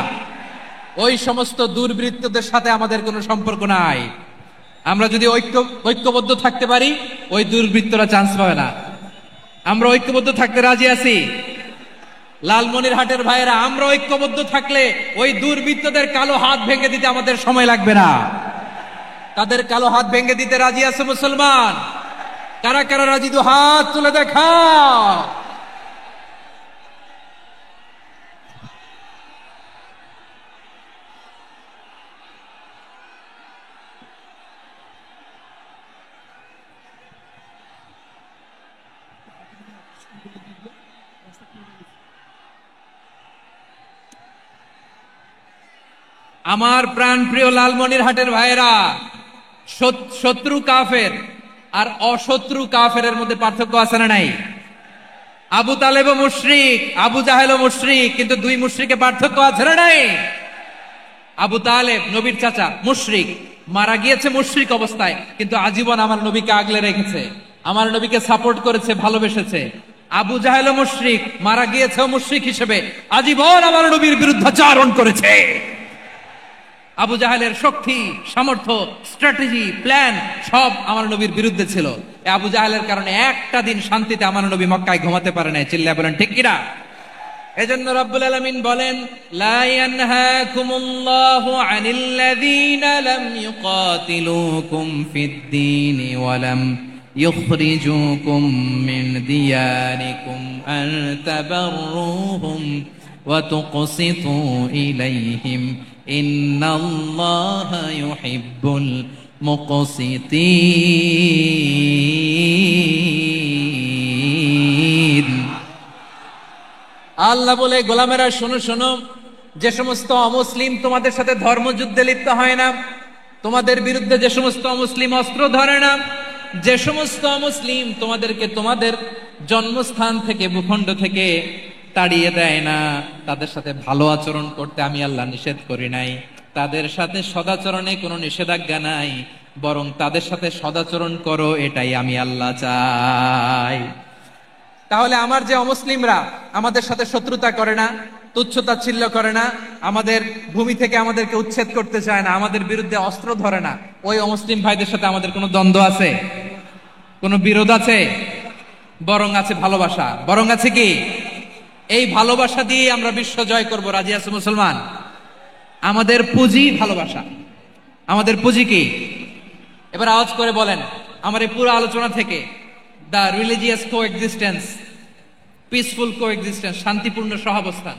[SPEAKER 2] ওই সমস্ত দুর্বৃত্তদের সাথে আমাদের কোনো সম্পর্ক নাই। আমরা যদি ঐক্যবদ্ধ থাকতে পারি, ওই দুর্বৃত্তরা চান্স পাবে না। আমরা ঐক্যবদ্ধ থাকতে রাজি আছি। লালমনিরহাটের ভাইয়েরা, আমরা ঐক্যবদ্ধ থাকলে ওই দুর্বৃত্তদের কালো হাত ভেঙে দিতে আমাদের সময় লাগবে না। তাদের কালো হাত ভেঙে দিতে রাজি আছে মুসলমান? কারা কারা রাজি? দু হাত তুলে দেখাও। আমার প্রাণ প্রিয় লালমনিরহাটের ভাইয়েরা, শত্রু কাফের আর অশত্রু কাফের মধ্যে পার্থক্য আছে না নাই? আবু তালেব মুশরিক, আবু জাহেল মুশরিক, কিন্তু দুই মুশরিকে পার্থক্য আছে না নাই? আবু তালেব নবীর চাচা, মুশরিক, মারা গিয়েছে মুশরিক অবস্থায়, কিন্তু আজীবন আমার নবীকে আগলে রেখেছে, আমার নবীকে সাপোর্ট করেছে, ভালোবেসেছে। আবু জাহেল মুশরিক, মারা গিয়েছে মুশরিক হিসেবে, আজীবন আমার নবীর বিরুদ্ধাচারণ করেছে। আবু জাহেলের শক্তি, সামর্থ্য, স্ট্র্যাটেজি, প্ল্যান সব আমার নবীর বিরুদ্ধে ছিল। আবু জাহেলের কারণে একটা দিন শান্তিতে আমার নবী মক্কায় ঘুমাতে পারে নাই। চিল্লায় বলেন ঠিক কিনা? এজন্য রব্বুল আলামিন বলেন, লা ইয়ানহাকুমুল্লাহু আনিল্লাযীনা লাম ইউকাতিলুকুম ফিদ-দীন ওয়া লাম ইখরিজুকুম মিন দিয়ারিকুম আন তাবাররুহুম ওয়া তুকসিতু ইলাইহিম ইন্নাল্লাহা ইউহিব্বুল মুকসিতিন। আল্লাহ বলে, গোলামেরা শোনো শোনো, যে সমস্ত অমুসলিম তোমাদের সাথে ধর্মযুদ্ধে লিপ্ত হয় না, তোমাদের বিরুদ্ধে যে সমস্ত অমুসলিম অস্ত্র ধরে না, যে সমস্ত অমুসলিম তোমাদেরকে তোমাদের জন্মস্থান থেকে, ভূখণ্ড থেকে তাড়িয়ে দেয় না, তাদের সাথে ভালো আচরণ করতে আমি আল্লাহ নিষেধ করি নাই। তাদের সাথে সদাচরণে কোনো নিষেধাজ্ঞা নাই, বরং তাদের সাথে সদাচরণ করো, এটাই আমি আল্লাহ চাই। তাহলে আমার যে অমুসলিমরা আমাদের সাথে শত্রুতা করে না, তুচ্ছতাচ্ছিল্য করে না, আমাদের ভূমি থেকে আমাদেরকে উচ্ছেদ করতে চায় না, আমাদের বিরুদ্ধে অস্ত্র ধরে না, ওই অমুসলিম ভাইদের সাথে আমাদের কোনো দ্বন্দ্ব আছে? কোনো বিরোধ আছে? বরং আছে ভালোবাসা। বরং আছে কি? এই ভালোবাসা দিয়ে আমরা বিশ্ব জয় করব। রাজি আছে মুসলমান? আমাদের পুঁজি ভালোবাসা। আমাদের পুঁজি কি? এবার আওয়াজ করে বলেন, আমার এই পুরো আলোচনা থেকে the religious coexistence, peaceful coexistence, শান্তিপূর্ণ সহাবস্থান,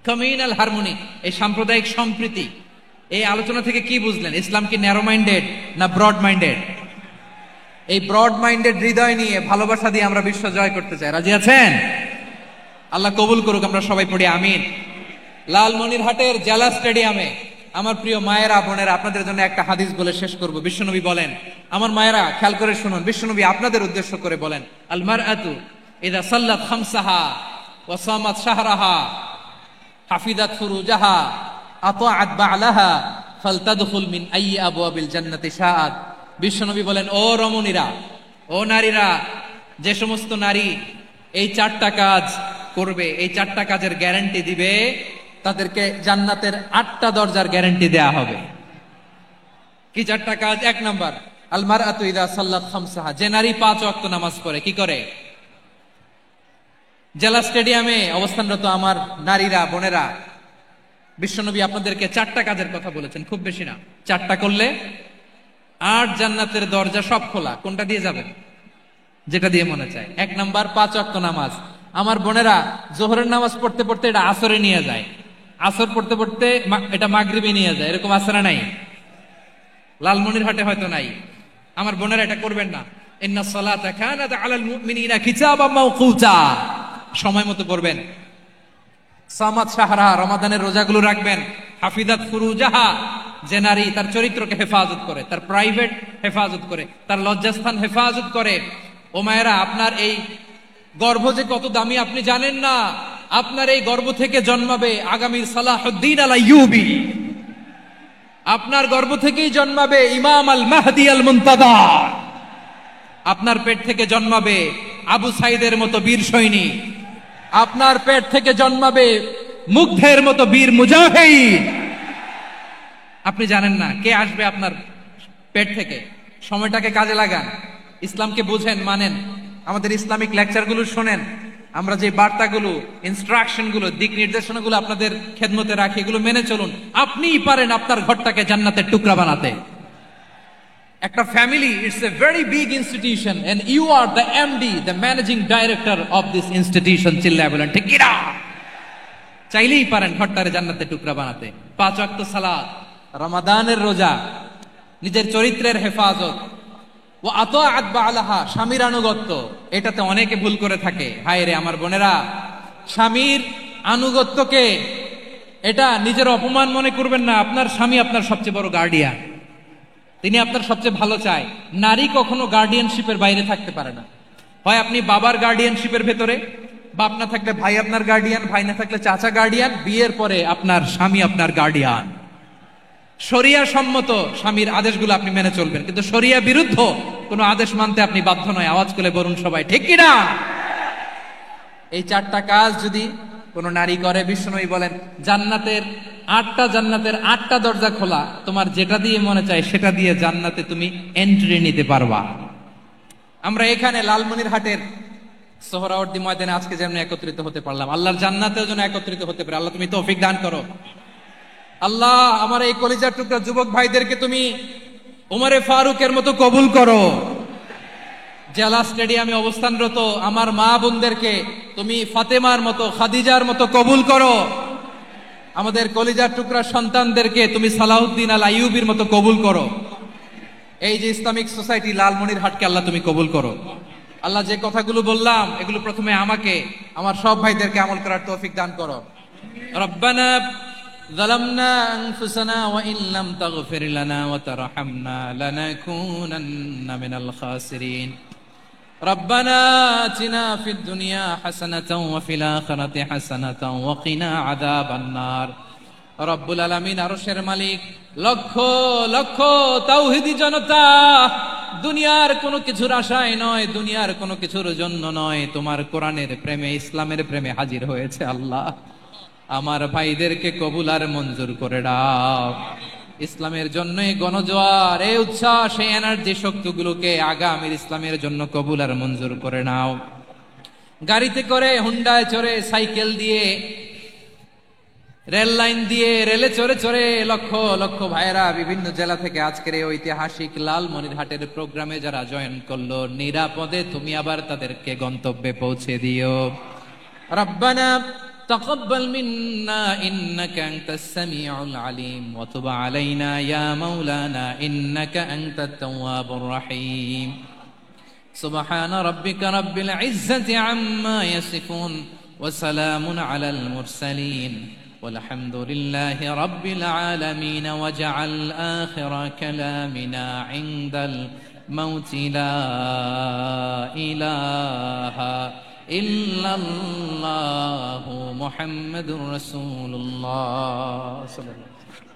[SPEAKER 2] কমিউনাল হারমোনি, এই সাম্প্রদায়িক সম্প্রীতি, এই আলোচনা থেকে কি বুঝলেন? ইসলাম কি ন্যারো মাইন্ডেড না ব্রড মাইন্ডেড? এই ব্রড মাইন্ডেড হৃদয় নিয়ে, ভালোবাসা দিয়ে আমরা বিশ্ব জয় করতে চাই। রাজি আছেন? আল্লাহ কবুল করুক। আমরা সবাই পড়ি আমিন। লালমনিরহাটের জেলা স্টেডিয়ামে আমার প্রিয় মায়েরা, বোনেরা, আপনাদের জন্য একটা হাদিস বলে শেষ করব। বিশ্বনবী বলেন, আমার মায়েরা খেয়াল করে শুনুন, বিশ্বনবী আপনাদের উদ্দেশ্য করে বলেন, আল মারআতু ইযা সাল্লাত খামসাহা ওয়া সামাত শাহরাহা হাফিজাত ফুরুজাহা আতাআত বা'লাহা ফালতাদখুল মিন আইয়ি আবওয়াবিল জান্নাতি শাআত। বিশ্বনবী বলেন, ও রমণীরা, ও নারীরা, যে সমস্ত নারী এই চারটা কাজ করবে, এই চারটা কাজের গ্যারান্টি দিবে, তাদেরকে জান্নাতের 8টা দরজার গ্যারান্টি দেয়া হবে। কি চারটা কাজ? 1 নাম্বার, আল মারআতু ইযা সাল্লাত খামসাহা, যে নারী 5 ওয়াক্ত নামাজ পড়ে। কি করে? জেলা স্টেডিয়ামে অবস্থানরত আমার নারীরা, বোনেরা, বিশ্বনবী আপনাদেরকে 4টা কাজের কথা বলেছেন, খুব বেশি না। 4টা করলে 8 জান্নাতের দরজা সব খোলা। কোনটা দিয়ে যাবেন? যেটা দিয়ে মনে চায়। 1 নাম্বার 5 ওয়াক্ত নামাজ। আমার বোনেরা জোহরের নামাজ পড়তে পড়তে এটা আসরে নিয়ে যায়, আসর পড়তে পড়তে এটা মাগরিবে নিয়ে যায়। এরকম আছে না নাই? লালমনিরহাটে হয়তো নাই। আমার বোনেরা এটা করবেন না। ইন্নাস সালাতা কানাত আলাল মুমিনিনা কিতাবাম মাওকুতা, সময় মতো করবেন। সামাত শাহরা, রমাদানের রোজাগুলো রাখবেন। হাফিজাত ফুরুজাহা, যে নারী তার চরিত্রকে হেফাজত করে, তার প্রাইভেট হেফাজত করে, তার লজ্জাস্থান হেফাজত করে। ও মায়েরা, আপনার এই গর্ভ যে কত দামি আপনি জানেন না। আপনার এই গর্ভ থেকে জন্মাবে আগামীর সালাহুদ্দিন আল আইয়ুবী। আপনার গর্ভ থেকেই জন্মাবে ইমাম আল মাহদি আল মুনতাদা। আপনার পেট থেকে জন্মাবে আবু সাইদের মতো বীর সৈনিক। আপনার পেট থেকে জন্মাবে মুগ্ধের মতো বীর মুজাহিদ। আপনি জানেন না কে আসবে আপনার পেট থেকে। সময়টাকে কাজে লাগান, ইসলামকে বুঝেন, মানেন, আমাদের ইসলামিক লেকচারগুলো শোনেন। আমরা যে বার্তাগুলো, ইনস্ট্রাকশনগুলো, দিক নির্দেশনাগুলো আপনাদের খেদমতে রাখি, এগুলো মেনে চলুন। আপনিই পারেন আপনার ঘরটাকে জান্নাতের টুকরা বানাতে। একটা family, it's a very big institution and you are the MD, the managing director of this institution. চিল্লায় বলেন ঠিক কিনা? চাইলেই পারেন ঘরটারে জান্নাতের টুকরা বানাতে। 5 ওয়াক্ত সালাত, রমাদানের রোজা, নিজের চরিত্রের হেফাজত, ও আতাআত বা'লাহা, স্বামীর আনুগত্য। এটাতে অনেকে ভুল করে থাকে। হায় রে আমার বোনেরা, স্বামীর আনুগত্যকে এটা নিজের অপমান মনে করবেন না। আপনার স্বামী আপনার সবচেয়ে বড় গার্ডিয়ান, তিনি আপনার সবচেয়ে ভালো চায়। নারী কখনো গার্ডিয়ানশিপের বাইরে থাকতে পারে না। হয় আপনি বাবার গার্ডিয়ানশিপের ভেতরে, বাপ না থাকলে ভাই আপনার গার্ডিয়ান, ভাই না থাকলে চাচা গার্ডিয়ান, বিয়ের পরে আপনার স্বামী আপনার গার্ডিয়ান। শরিয়া সম্মত স্বামীর আদেশগুলো আপনি মেনে চলবেন, কিন্তু শরিয়া বিরুদ্ধ কোনো আদেশ মানতে আপনি বাধ্য নয়। আওয়াজ করে বলুন সবাই, ঠিক কিনা? এই 4টা কাজ যদি কোন নারী করে, বিশ্বনবী বলেন জান্নাতের 8টা দরজা খোলা, তোমার যেটা দিয়ে মনে চায় সেটা দিয়ে জান্নাতে তুমি এন্ট্রি নিতে পারবা। আমরা এখানে লালমনিরহাটের সোহরাওয়ার্দী ময়দানে আজকে যেমন একত্রিত হতে পারলাম, আল্লাহর জান্নাতেও যেন একত্রিত হতে পারে। আল্লাহ তুমি তৌফিক দান করো। আল্লাহ আমার এই কলিজার টুকরা যুবক ভাইদেরকে তুমি উমরে ফারুকের মতো কবুল করো। জেলা স্টেডিয়ামে অবস্থানরত আমার মা বোনদেরকে তুমি ফাতেমার মতো, খাদিজার মতো কবুল করো। আমাদের কলিজার টুকরা সন্তানদেরকে তুমি সালাউদ্দিন আল আইয়ুবির মতো কবুল করো। এই যে ইসলামিক সোসাইটি লালমনিরহাটকে আল্লাহ তুমি কবুল করো। আল্লাহ যে কথাগুলো বললাম এগুলো প্রথমে আমাকে, আমার সব ভাইদেরকে আমল করার তৌফিক দান করো। রব্বানা যালামনা আনফুসানা ওয়া ইন লাম তাগফির লানা ওয়া তারহামনা লানাকুনান্না মিনাল খাসিরিন। রব্বানা আতিনা ফিদ দুনিয়া হাসানাতাও ওয়া ফিল আখিরাতি হাসানাতাও ওয়া কিনা আযাবান নার। রব্বুল আলামিন আরশের মালিক, লক্ষ লক্ষ তাওহীদি জনতা দুনিয়ার কোনো কিছুর আশায় নয়, দুনিয়ার কোনো কিছুর জন্য নয়, তোমার কোরআনের প্রেমে, ইসলামের প্রেমে হাজির হয়েছে। আল্লাহ আমার ভাইদেরকে কবুল আর মঞ্জুর করে দাও। ইসলামের জন্য এই গণজোয়ার, এই উচ্ছ্বাস, এই এনার্জি শক্তিগুলোকে আগামীর ইসলামের জন্য কবুল আর মঞ্জুর করে নাও। গাড়িতে করে, হুন্ডায় চড়ে, সাইকেল দিয়ে, রেল লাইন দিয়ে, রেলে চড়ে চড়ে লক্ষ লক্ষ ভাইয়েরা বিভিন্ন জেলা থেকে আজকের এই ঐতিহাসিক লালমনিরহাটের প্রোগ্রামে যারা জয়েন করলো, নিরাপদে তুমি আবার তাদেরকে গন্তব্যে পৌঁছে দিও। রব্বানা তাকাব্বাল মিন্না ইন্নাকা আনতাস সামিউল আলিম ওয়া তুব আলাইনা ইয়া মাওলানা ইন্নাকা আনতাত তাওয়াবুর রহিম। সুবহানা রাব্বিকা রাব্বিল ইজ্জাতি আম্মা ইয়াসিফুন ওয়া সালামুন আলাল মুরসালিন والحمد لله رب العالمين واجعل آخر كلامنا عند الموت لا إله إلا الله محمد رسول الله صلى الله عليه وسلم.